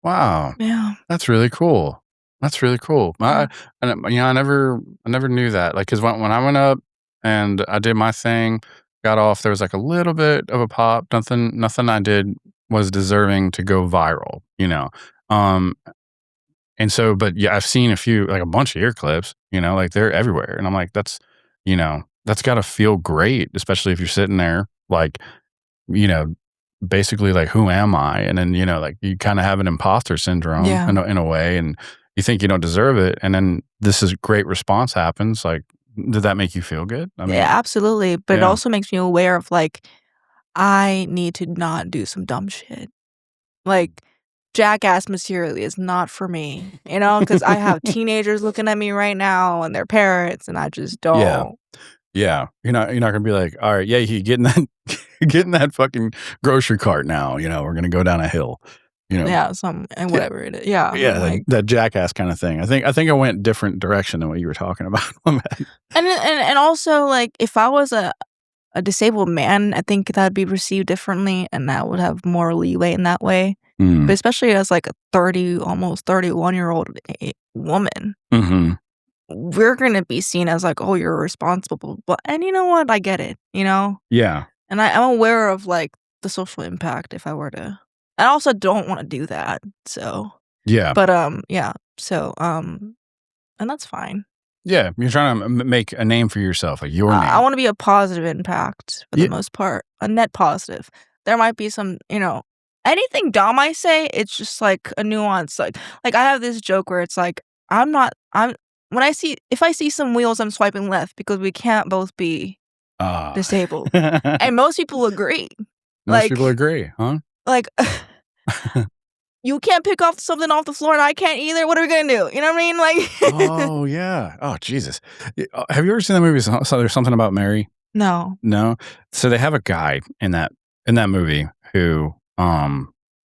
Wow. Yeah. That's really cool. That's really cool. Yeah. I never knew that. Like, cause when I went up and I did my thing, got off, there was like a little bit of a pop. Nothing I did was deserving to go viral, and so, but yeah, I've seen a bunch of your clips, like they're everywhere. And I'm like, that's gotta feel great, especially if you're sitting there like, basically like, who am I? And then, like you kind of have an imposter syndrome in a way, and you think you don't deserve it. And then this great response happens. Like, did that make you feel good? I mean, yeah, absolutely. But it also makes me aware of like, I need to not do some dumb shit. Like, jackass material is not for me, because I have teenagers looking at me right now and their parents, and I just don't. Yeah. You're not gonna be like, all right, you getting that fucking grocery cart now. We're gonna go down a hill. Yeah, and whatever it is. Yeah. Yeah, like, that jackass kind of thing. I think I went different direction than what you were talking about. and also like if I was a disabled man, I think that'd be received differently, and that would have more leeway in that way. But especially as like a almost 31-year-old woman, we're gonna be seen as like, oh, you're responsible. And you know what? I get it. Yeah. And I'm aware of like the social impact if I were to. I also don't want to do that. So yeah. But yeah. So and that's fine. Yeah, you're trying to make a name for yourself, like your name. I want to be a positive impact for the most part, a net positive. There might be some, anything dumb I say, it's just like a nuance. Like I have this joke where it's like, if I see some wheels, I'm swiping left because we can't both be disabled. And most people agree. Most people agree, huh? Like, you can't pick off something off the floor and I can't either. What are we going to do? You know what I mean? Like, oh, yeah. Oh, Jesus. Have you ever seen that movie, So There's Something About Mary? No. So they have a guy in that movie who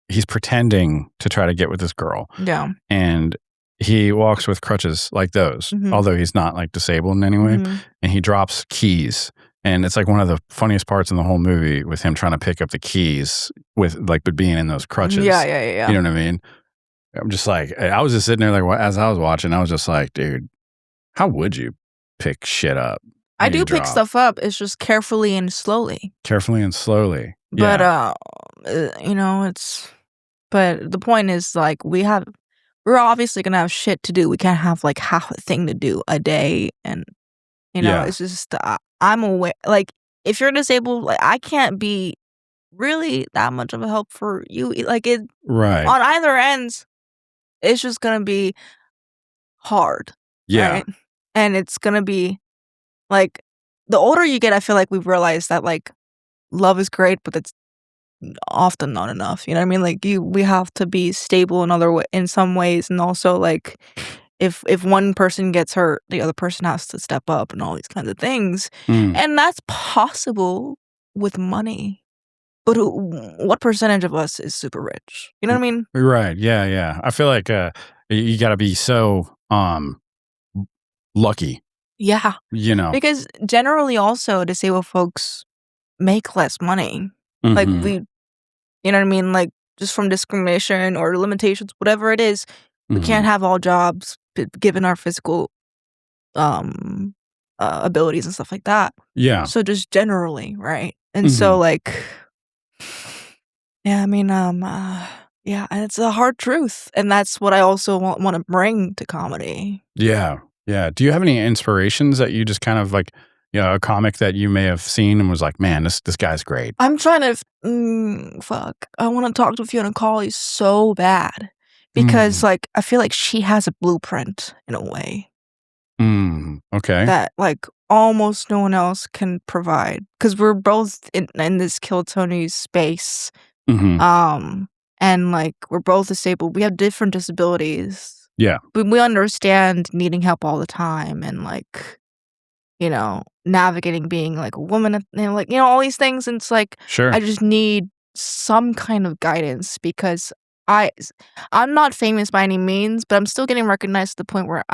he's pretending to try to get with this girl. Yeah. And he walks with crutches like those, although he's not like disabled in any way. And he drops keys. And it's like one of the funniest parts in the whole movie with him trying to pick up the keys but being in those crutches. Yeah. You know what I mean? I'm just like, I was just sitting there like, as I was watching, I was just like, dude, how would you pick shit up? I do pick stuff up. It's just carefully and slowly. Carefully and slowly. But, but the point is like, we're obviously going to have shit to do. We can't have like half a thing to do a day. And You know, it's just I'm aware. Like, if you're disabled, like I can't be really that much of a help for you. Like it Right. on either ends, it's just gonna be hard. Yeah. Right? And it's gonna be like the older you get, I feel like we've realized that like love is great, but it's often not enough. You know what I mean? Like we have to be stable in some ways, and also like if one person gets hurt, the other person has to step up and all these kinds of things. And that's possible with money. But what percentage of us is super rich? You know what I mean? Right. Yeah. Yeah. I feel like you got to be so lucky. Yeah. You know, because generally also disabled folks make less money. Like Mhm. you know what I mean? Like just from discrimination or limitations, whatever it is, we can't have all jobs given our physical abilities and stuff like that. Yeah. So just generally, right? And so like, yeah, I mean, yeah, and it's a hard truth, and that's what I also want to bring to comedy. Yeah. Yeah. Do you have any inspirations that you just kind of like, a comic that you may have seen and was like, man, this guy's great. I'm trying to fuck. I want to talk to Fiona Cawley so bad because like I feel like she has a blueprint in a way Okay. that like almost no one else can provide because we're both in this KillTony space. And like we're both disabled. We have different disabilities. Yeah. But we understand needing help all the time and like, you know, navigating being like a woman and like, you know, all these things. And it's like Sure. I just need some kind of guidance because I'm not famous by any means, but I'm still getting recognized to the point where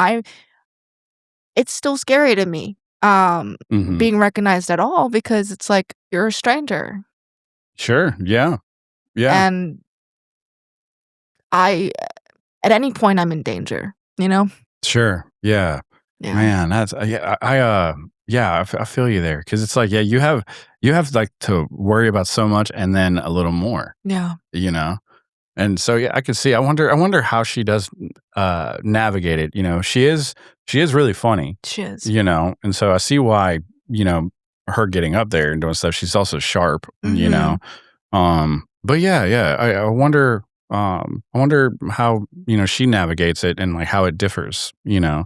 it's still scary to me being recognized at all because it's like you're a stranger. Sure. Yeah. Yeah. And at any point I'm in danger, you know? Sure. Yeah. Yeah. Man, that's I feel you there because it's like you have like to worry about so much and then a little more. Yeah. You know, and so I can see. I wonder how she does navigate it. You know, she is really funny. She is. You know, and so I see why her getting up there and doing stuff. She's also sharp. You know, but yeah. I wonder. I wonder how she navigates it and like how it differs. You know.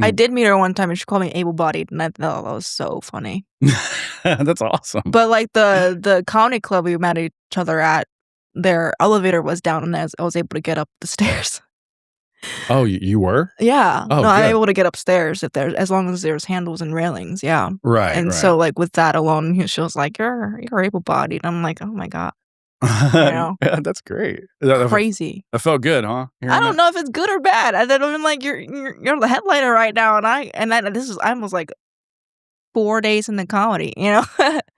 I did meet her one time and she called me able-bodied and I thought that was so funny. That's awesome. But like the comedy club we met each other at, their elevator was down and I was able to get up the stairs. Oh, you were? Yeah. Oh, no, I'm good. able to get upstairs as long as there's handles and railings. Yeah. Right. And so like with that alone, she was like, "You're able-bodied." I'm like, "Oh my god." Yeah, that's great. Crazy. That felt good, huh? I don't know if it's good or bad. I don't even like you're the headliner right now, and this is I was like 4 days in the comedy, you know.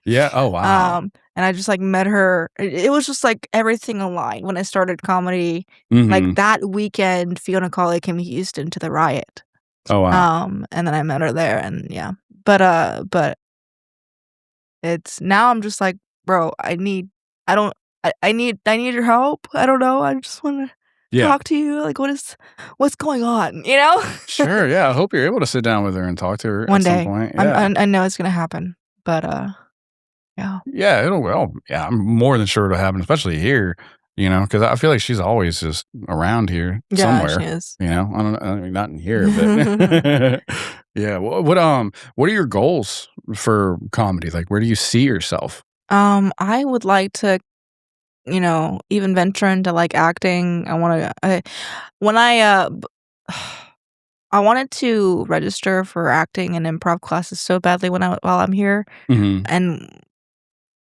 Yeah. Oh wow. And I just like met her. It was just like everything aligned when I started comedy. Like that weekend, Fiona Cawley came to Houston to the riot. Oh wow. And then I met her there, and yeah, but it's now I'm just like, bro, I need your help. I don't know. I just want to talk to you. Like, what's going on? You know? Sure. Yeah. I hope you're able to sit down with her and talk to her One at day. some point. Yeah. I know it's gonna happen, but yeah. Yeah. It'll. Well. Yeah. I'm more than sure it'll happen, especially here. You know, because I feel like she's always just around here somewhere. Yeah, she is. You know, I mean, not in here, but yeah. What are your goals for comedy? Like, where do you see yourself? I would like to, even venture into like acting. I wanted to register for acting and improv classes so badly while I'm here, and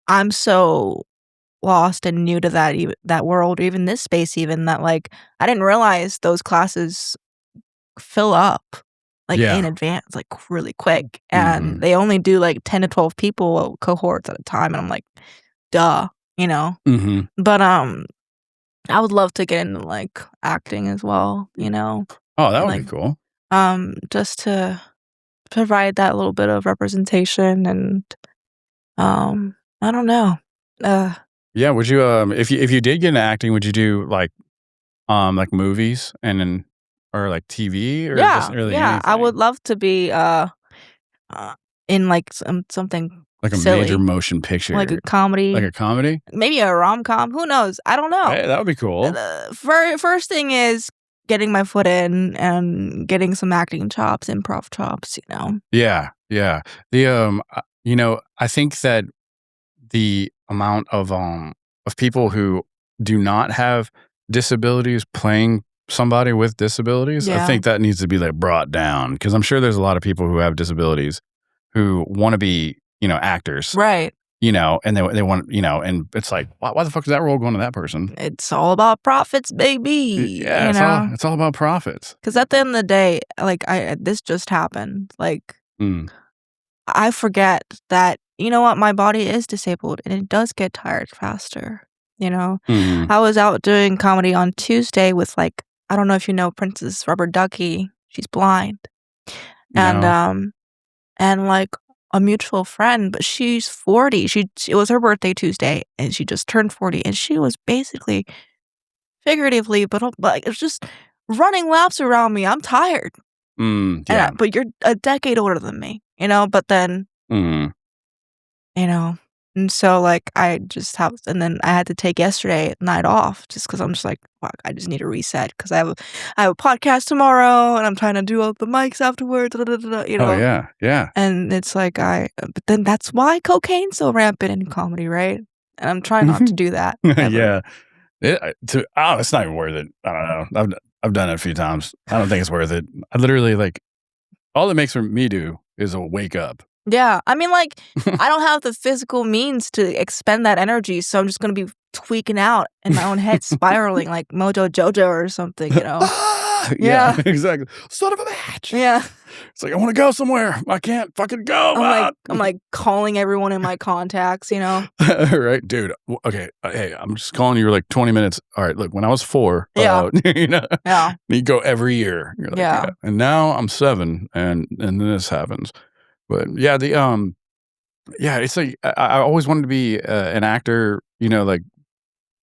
I'm so lost and new to that world, even this space, even that like I didn't realize those classes fill up like in advance, like really quick, and they only do like 10 to 12 people cohorts at a time, and I'm like, duh, you know. But I would love to get into like acting as well, you know. Oh, that would like, be cool. Just to provide that little bit of representation, and I don't know. Yeah, would you if you did get into acting, would you do like movies and then or like TV or just really yeah, I anything? would love to be in like something like a silly, major motion picture, like a comedy, maybe a rom-com. Who knows? I don't know. Hey, that would be cool. First thing is getting my foot in and getting some acting chops, improv chops. Yeah. The I think that the amount of people who do not have disabilities playing somebody with disabilities, I think that needs to be like brought down, because I'm sure there's a lot of people who have disabilities who want to be, actors, right? And they want, and it's like, why the fuck is that role going to that person? It's all about profits, baby. Yeah, it's all about profits. Because at the end of the day, like this just happened. Like I forget that, what, my body is disabled and it does get tired faster. I was out doing comedy on Tuesday with like, I don't know if you know Princess Rubber Ducky. She's blind. No. And like a mutual friend, but she's 40. It was her birthday Tuesday and she just turned 40 and she was basically figuratively, but like it's just running laps around me. I'm tired. Yeah. But you're a decade older than me, but then, and so like and then I had to take yesterday night off just because I'm just like, fuck, I just need a reset because I have a podcast tomorrow and I'm trying to do all the mics afterwards, Oh yeah. And it's like but then that's why cocaine's so rampant in comedy, right? And I'm trying not to do that. Yeah. It's not even worth it. I don't know. I've done it a few times. I don't think it's worth it. I literally like all it makes me do is a wake up. Yeah, I mean, like, I don't have the physical means to expend that energy, so I'm just gonna be tweaking out in my own head, spiraling like Mojo Jojo or something, Yeah, exactly. Son of a bitch. Yeah. It's like, I want to go somewhere. I can't fucking go. I'm like calling everyone in my contacts, Right, dude. Okay. Hey, I'm just calling you like 20 minutes. All right. Look, when I was 4, Yeah. You go every year. You're like, yeah. And now I'm 7 and then this happens. But yeah, it's like, I always wanted to be an actor, like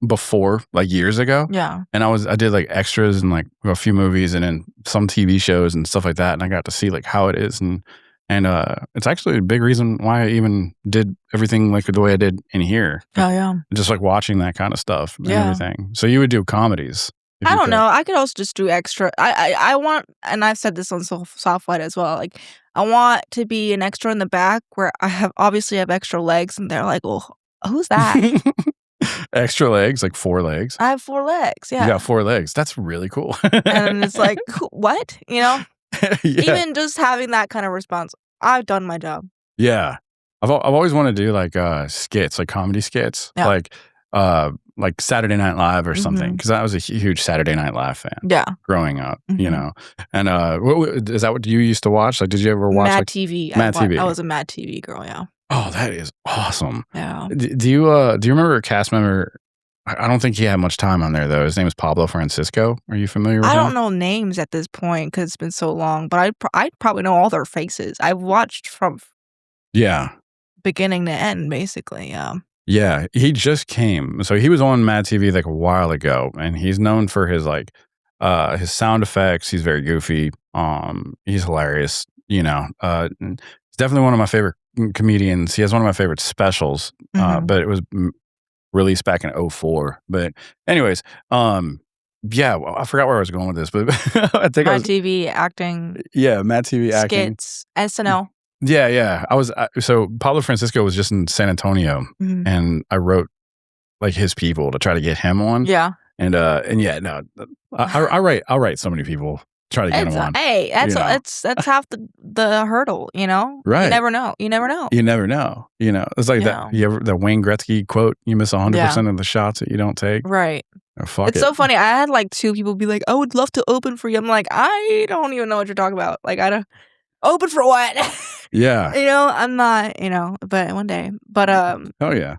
before, like years ago. Yeah. And I did like extras in like a few movies and in some TV shows and stuff like that. And I got to see like how it is. And it's actually a big reason why I even did everything like the way I did in here. Oh, yeah. Just like watching that kind of stuff and everything. So you would do comedies. I don't know. I could also just do extra. I want, and I've said this on Soft White as well. Like, I want to be an extra in the back where I obviously have extra legs, and they're like, "Well, who's that?" Extra legs, like 4 legs. I have 4 legs. Yeah, you got 4 legs. That's really cool. And it's like, what? Even just having that kind of response, I've done my job. Yeah, I've always wanted to do like skits, like comedy skits, like Saturday Night Live or something, because I was a huge Saturday Night Live fan. Yeah, growing up, And is that what you used to watch? Like, did you ever watch Mad TV? Mad TV. I was a Mad TV girl. Yeah. Oh, that is awesome. Yeah. Do you remember a cast member? I don't think he had much time on there though. His name is Pablo Francisco. Are you familiar with him? I don't know names at this point because it's been so long, but I probably know all their faces. I've watched from beginning to end, basically. Yeah. Yeah, he just came. So he was on Mad TV like a while ago, and he's known for his like his sound effects. He's very goofy. He's hilarious. He's definitely one of my favorite comedians. He has one of my favorite specials, but it was released back in 2004. But anyways, yeah, well, I forgot where I was going with this, but I think Mad TV acting. Yeah, Mad TV acting. Skits, SNL. Yeah. So Pablo Francisco was just in San Antonio, and I wrote like his people to try to get him on. Yeah. And yeah, no, I'll write so many people try to get him on. Hey, that's half the hurdle, Right. You never know. You never know. It's like that. The Wayne Gretzky quote: "You miss 100% of the shots that you don't take." Right. It's so funny. I had like 2 people be like, "I would love to open for you." I'm like, I don't even know what you're talking about. Like, I don't. Open for what? Yeah. I'm not, but one day. But oh yeah.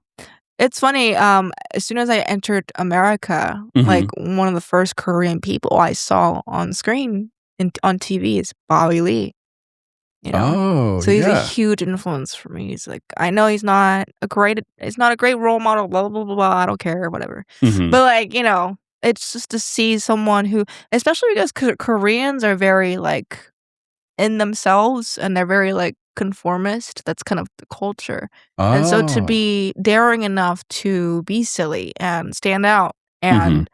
It's funny, as soon as I entered America, like one of the first Korean people I saw on screen on TV is Bobby Lee. Oh, so he's a huge influence for me. He's like, I know he's not a great role model, blah blah blah blah. I don't care, whatever. But like, it's just to see someone who, especially because Koreans are very like in themselves, and they're very like conformist. That's kind of the culture. And so to Oh. be daring enough to be silly and stand out and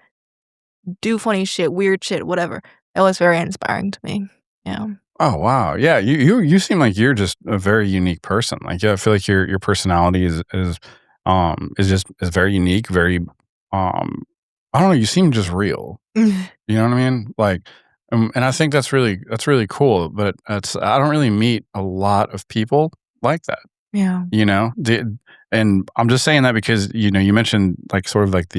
do funny shit, weird shit, whatever, it was very inspiring to me. Yeah. Oh, wow. Yeah, you seem like you're just a very unique person. Like, yeah, I feel like your personality is very unique, very, I don't know, you seem just real. You know what I mean? Like, and I think that's really cool, but I don't really meet a lot of people like that, Yeah. you know? And I'm just saying that because, you know, you mentioned like sort of like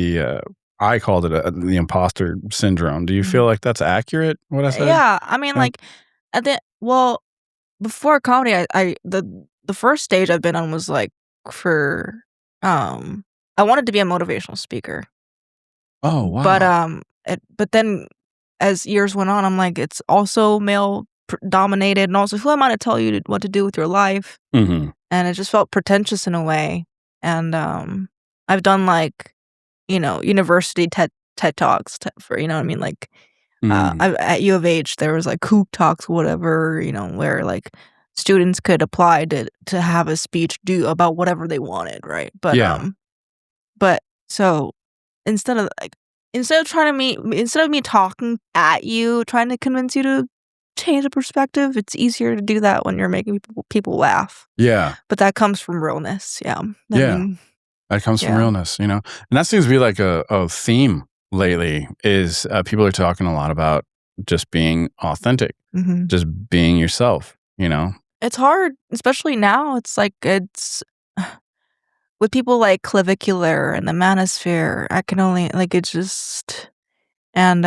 I called it the imposter syndrome. Do you feel like that's accurate, what I said? Yeah. I mean, Yeah. like, before comedy, the first stage I've been on was like for I wanted to be a motivational speaker. Oh, wow. But then as years went on, I'm like, it's also male dominated, and also who am I to tell you what to do with your life? Mhm. And it just felt pretentious in a way. And I've done like, university TED Talks for, you know what I mean? Like Mm. at U of H, there was like Kook Talks, whatever, where like students could apply to have a speech do about whatever they wanted, right? Yeah. But so instead of me talking at you, trying to convince you to change the perspective, it's easier to do that when you're making people laugh. Yeah. But that comes from realness. Yeah. Yeah. That comes from realness, you know? And that seems to be like a theme lately is people are talking a lot about just being authentic, just being yourself, you know? It's hard, especially now. It's like with people like Clavicular and the Manosphere, I can only like it's just and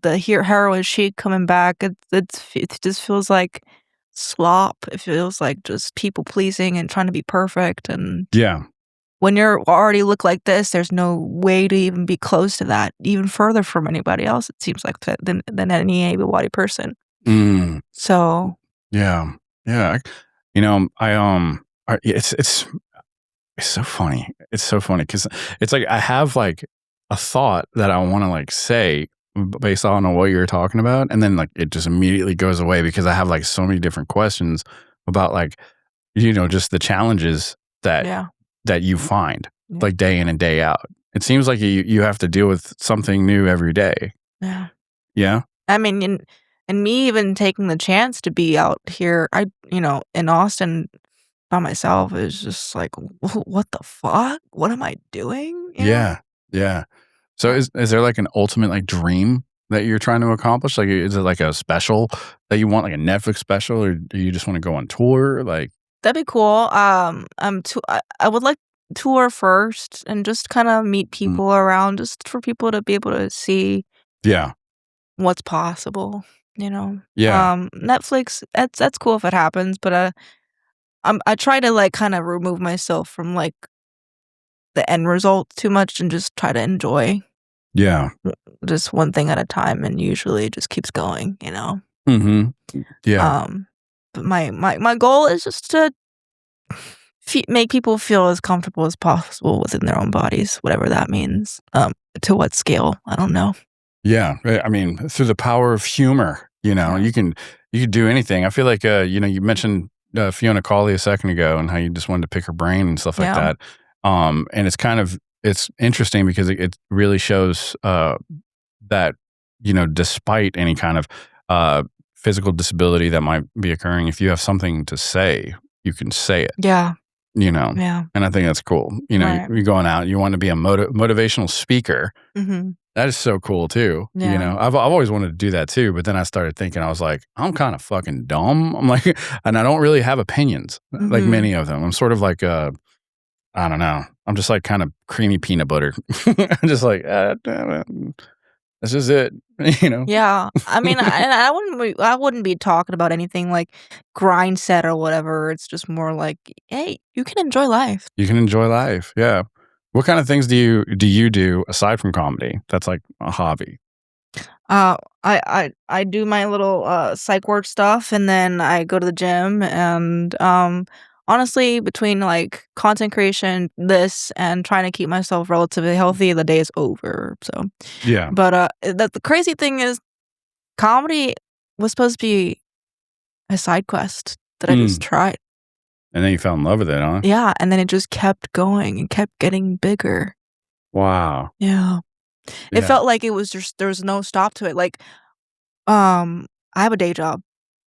the heroin chic coming back. It just feels like slop. It feels like just people pleasing and trying to be perfect. And Yeah. when you're already look like this, there's no way to even be close to that, even further from anybody else. It seems like than any able-bodied person. Mm. So Yeah. Yeah. It's so funny. It's so funny because it's like I have like a thought that I want to like say based on what you're talking about, and then like it just immediately goes away because I have like so many different questions about like just the challenges that you find like day in and day out. It seems like you have to deal with something new every day. Yeah. Yeah. I mean, and me even taking the chance to be out here, in Austin by myself is just like, what the fuck? What am I doing? Yeah. Yeah. So is there like an ultimate like dream that you're trying to accomplish? Like, is it like a special that you want, like a Netflix special, or do you just want to go on tour? Like, that'd be cool. I would like tour first and just kind of meet people around, just for people to be able to see what's possible. Yeah. Netflix, that's cool if it happens, but I try to like kind of remove myself from like the end result too much and just try to enjoy just one thing at a time, and usually it just keeps going. Yeah. But my goal is just to make people feel as comfortable as possible within their own bodies, whatever that means. To what scale, I don't know. Yeah. I mean, through the power of humor, you can do anything. I feel like you mentioned Fiona Cawley a second ago and how you just wanted to pick her brain and stuff like that. And it's interesting because it really shows that despite any kind of physical disability that might be occurring, if you have something to say, you can say it. Yeah. And I think that's cool. You're going out, you want to be a motivational speaker. That is so cool too. I've always wanted to do that too, but then I started thinking, I was like, I'm kind of fucking dumb. I'm like, and I don't really have opinions, like many of them. I'm sort of like I don't know. I'm just like kind of creamy peanut butter. I'm just like, this is it. Yeah. I mean, I wouldn't be talking about anything like grind set or whatever. It's just more like, hey, you can enjoy life. You can enjoy life. Yeah. What kind of things do you do aside from comedy? That's like a hobby. I do my little psych ward stuff, and then I go to the gym, and honestly, between like content creation, this, and trying to keep myself relatively healthy, the day is over. So yeah. But the crazy thing is, comedy was supposed to be a side quest that I just tried. And then you fell in love with it, huh? Yeah, and then it just kept going and kept getting bigger. Wow. Yeah. It felt like it was just, there was no stop to it. Like, I have a day job,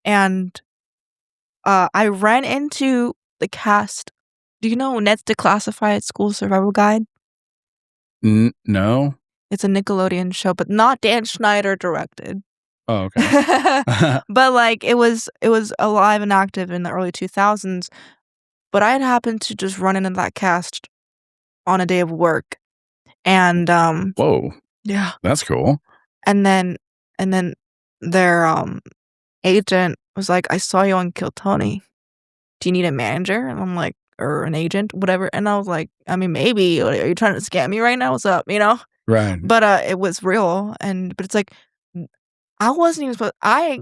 and I ran into the cast. Do you know Ned's Declassified School Survival Guide? No. It's a Nickelodeon show, but not Dan Schneider directed. Oh, okay. But like it was alive and active in the early 2000s. But I had happened to just run into that cast on a day of work, and whoa, yeah, that's cool. And then their agent was like, "I saw you on KillTony. Do you need a manager?" And I'm like, or an agent, whatever. And I was like, I mean, maybe. Are you trying to scam me right now? What's up? You know? Right. But it was real, but it's like I wasn't even supposed. I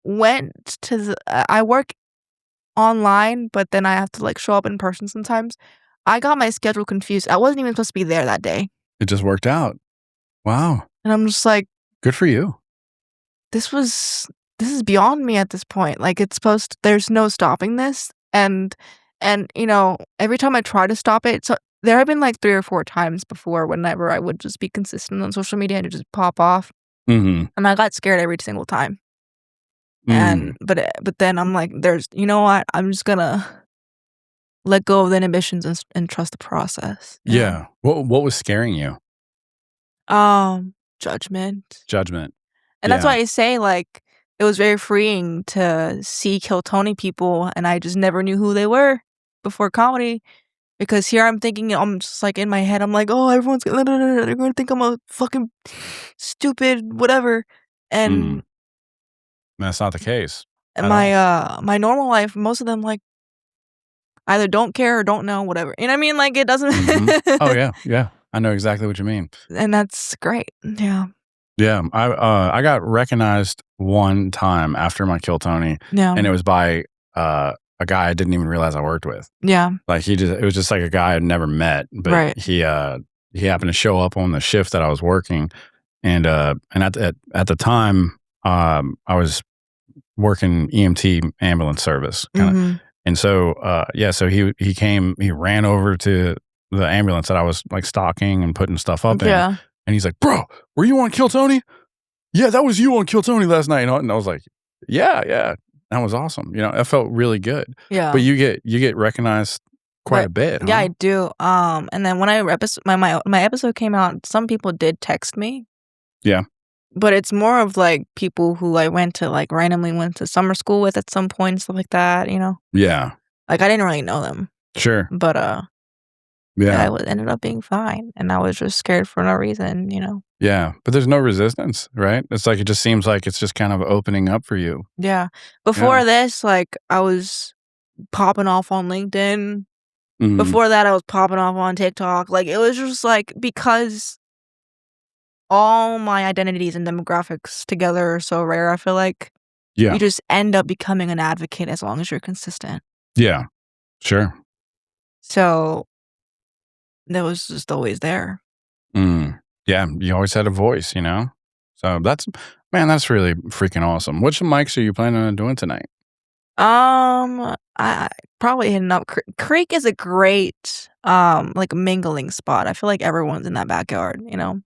went to I work online, but then I have to like show up in person sometimes. I got my schedule confused. I wasn't even supposed to be there that day. It just worked out. Wow. And I'm just like, good for you. This is beyond me at this point. Like there's no stopping this. And you know, every time I try to stop it, so there have been like 3 or 4 times before whenever I would just be consistent on social media and it just pop off. And I got scared every single time. And but then I'm like, you know what? I'm just gonna let go of the inhibitions and trust the process. Yeah. What was scaring you? Judgment. And that's why I say, like, it was very freeing to see KillTony people, and I just never knew who they were before comedy. Because here I'm thinking, I'm just like in my head, I'm like, oh, everyone's they're gonna think I'm a fucking stupid whatever. And that's not the case. My normal life, most of them like either don't care or don't know, whatever. You know what I mean? Like it doesn't. Oh yeah. I know exactly what you mean. And that's great. Yeah. Yeah. I got recognized one time after my KillTony. Yeah. And it was by a guy I didn't even realize I worked with. Yeah. Like it was just like a guy I'd never met, but he happened to show up on the shift that I was working, and at the time I was working EMT ambulance service kind of, and so so he came, he ran over to the ambulance that I was like stocking and putting stuff up in, and he's like, "Bro, were you on KillTony?" "Yeah, that was you on KillTony last night." And I was like, yeah. That was awesome. You know, it felt really good. Yeah. But you get recognized quite a bit. Yeah, huh? I do. And then when my episode came out, some people did text me. Yeah. But it's more of like people who I randomly went to summer school with at some point and stuff like that, you know? Yeah. Like I didn't really know them. Sure. But yeah, it ended up being fine. And I was just scared for no reason, you know? Yeah. But there's no resistance, right? It's like, it just seems like it's just kind of opening up for you. Yeah. Before this, like I was popping off on LinkedIn. Before that, I was popping off on TikTok. Like it was just like, because all my identities and demographics together are so rare, I feel like you just end up becoming an advocate as long as you're consistent. Yeah. Sure. So that was just always there. Yeah, you always had a voice, you know? So that's really freaking awesome. Which mics are you planning on doing tonight? I probably hitting up Creek is a great like mingling spot. I feel like everyone's in that backyard, you know?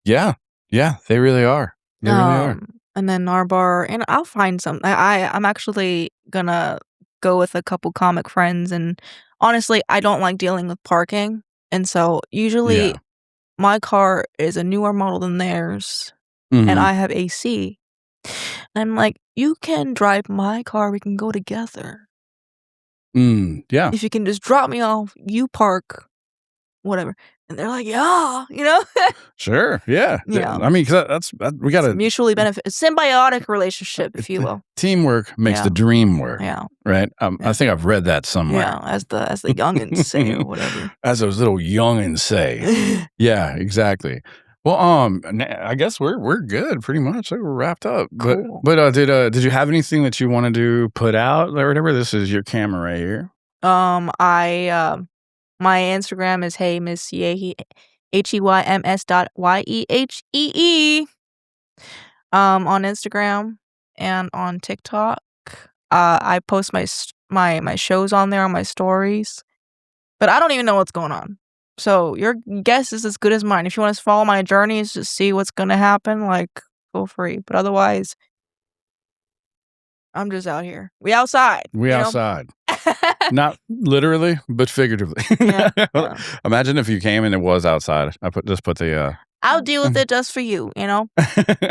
Yeah, they really are. They really are. And then our bar, and I'll find some. I'm actually gonna go with a couple comic friends, and honestly, I don't like dealing with parking, and so usually my car is a newer model than theirs, and I have AC. And I'm like, you can drive my car, we can go together. Yeah. If you can just drop me off, you park, whatever. And they're like, yeah, you know? Sure, yeah. Yeah. I mean, because we got to mutually benefit, a symbiotic relationship, if you will. Teamwork makes the dream work. Yeah. Right? I think I've read that somewhere. Yeah, as the youngins say or whatever. As those little youngins say. Yeah, exactly. Well, I guess we're good pretty much. We're wrapped up. Cool. But did you have anything that you wanted to put out or whatever? This is your camera right here. My Instagram is Hey Miss Yehee, HEYMS.YEHEE. On Instagram and on TikTok. I post my shows on there on my stories, but I don't even know what's going on. So your guess is as good as mine. If you want to follow my journeys, just see what's gonna happen, like, feel free. But otherwise, I'm just out here. We outside. We outside. Not literally, but figuratively. Yeah. Imagine if you came and it was outside. Just put the I'll deal with it just for you, you know?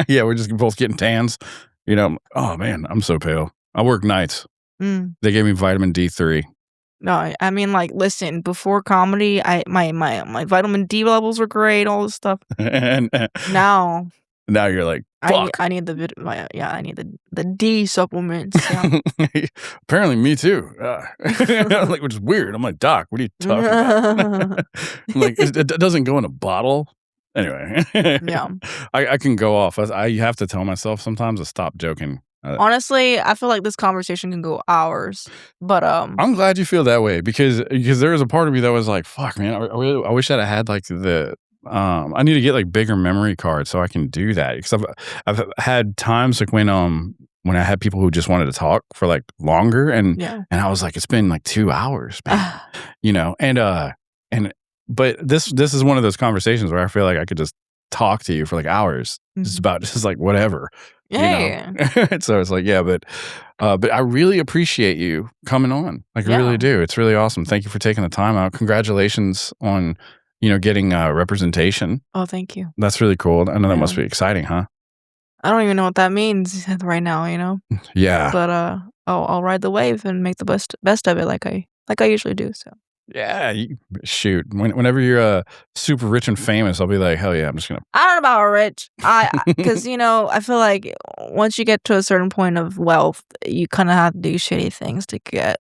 Yeah, we're just both getting tans. You know, oh man, I'm so pale. I work nights. They gave me vitamin D3. No, I mean, like, listen, before comedy, my vitamin D levels were great, all this stuff. and Now you're like, fuck. I need I need the D supplements. Yeah. Apparently, me too. Like, which is weird. I'm like, Doc, what are you talking about? I'm like, it doesn't go in a bottle. Anyway, Yeah. I can go off. I have to tell myself sometimes to stop joking. Honestly, I feel like this conversation can go hours, but I'm glad you feel that way because there was a part of me that was like, fuck, man, I wish I'd had like I need to get like bigger memory cards so I can do that because I've had times like when I had people who just wanted to talk for like longer and I was like, it's been like 2 hours, man. You know, but this is one of those conversations where I feel like I could just talk to you for like hours. It's about just like whatever. Yeah. You know? So it's like, yeah, but I really appreciate you coming on. Like I really do. It's really awesome. Thank you for taking the time out. Congratulations on, getting representation. Oh, thank you. That's really cool. I know that must be exciting, huh? I don't even know what that means right now, Yeah. But I'll ride the wave and make the best of it like I usually do. So. Yeah, shoot. Whenever you're super rich and famous, I'll be like, hell yeah, I'm just gonna. I don't know about rich, because I feel like once you get to a certain point of wealth, you kind of have to do shitty things to get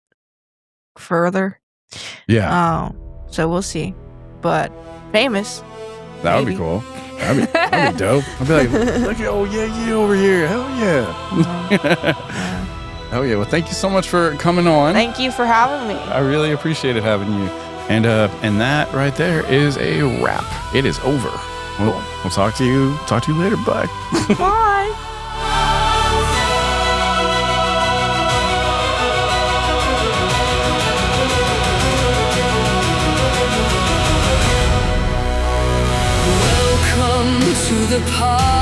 further. Yeah. So we'll see, but famous. That would be cool. That'd be dope. I'd be like, look at Yehee over here. Hell yeah. Oh, yeah. Well, thank you so much for coming on. Thank you for having me. I really appreciated having you. And that right there is a wrap. It is over. We'll talk to you later. Bye. Bye. Welcome to the party.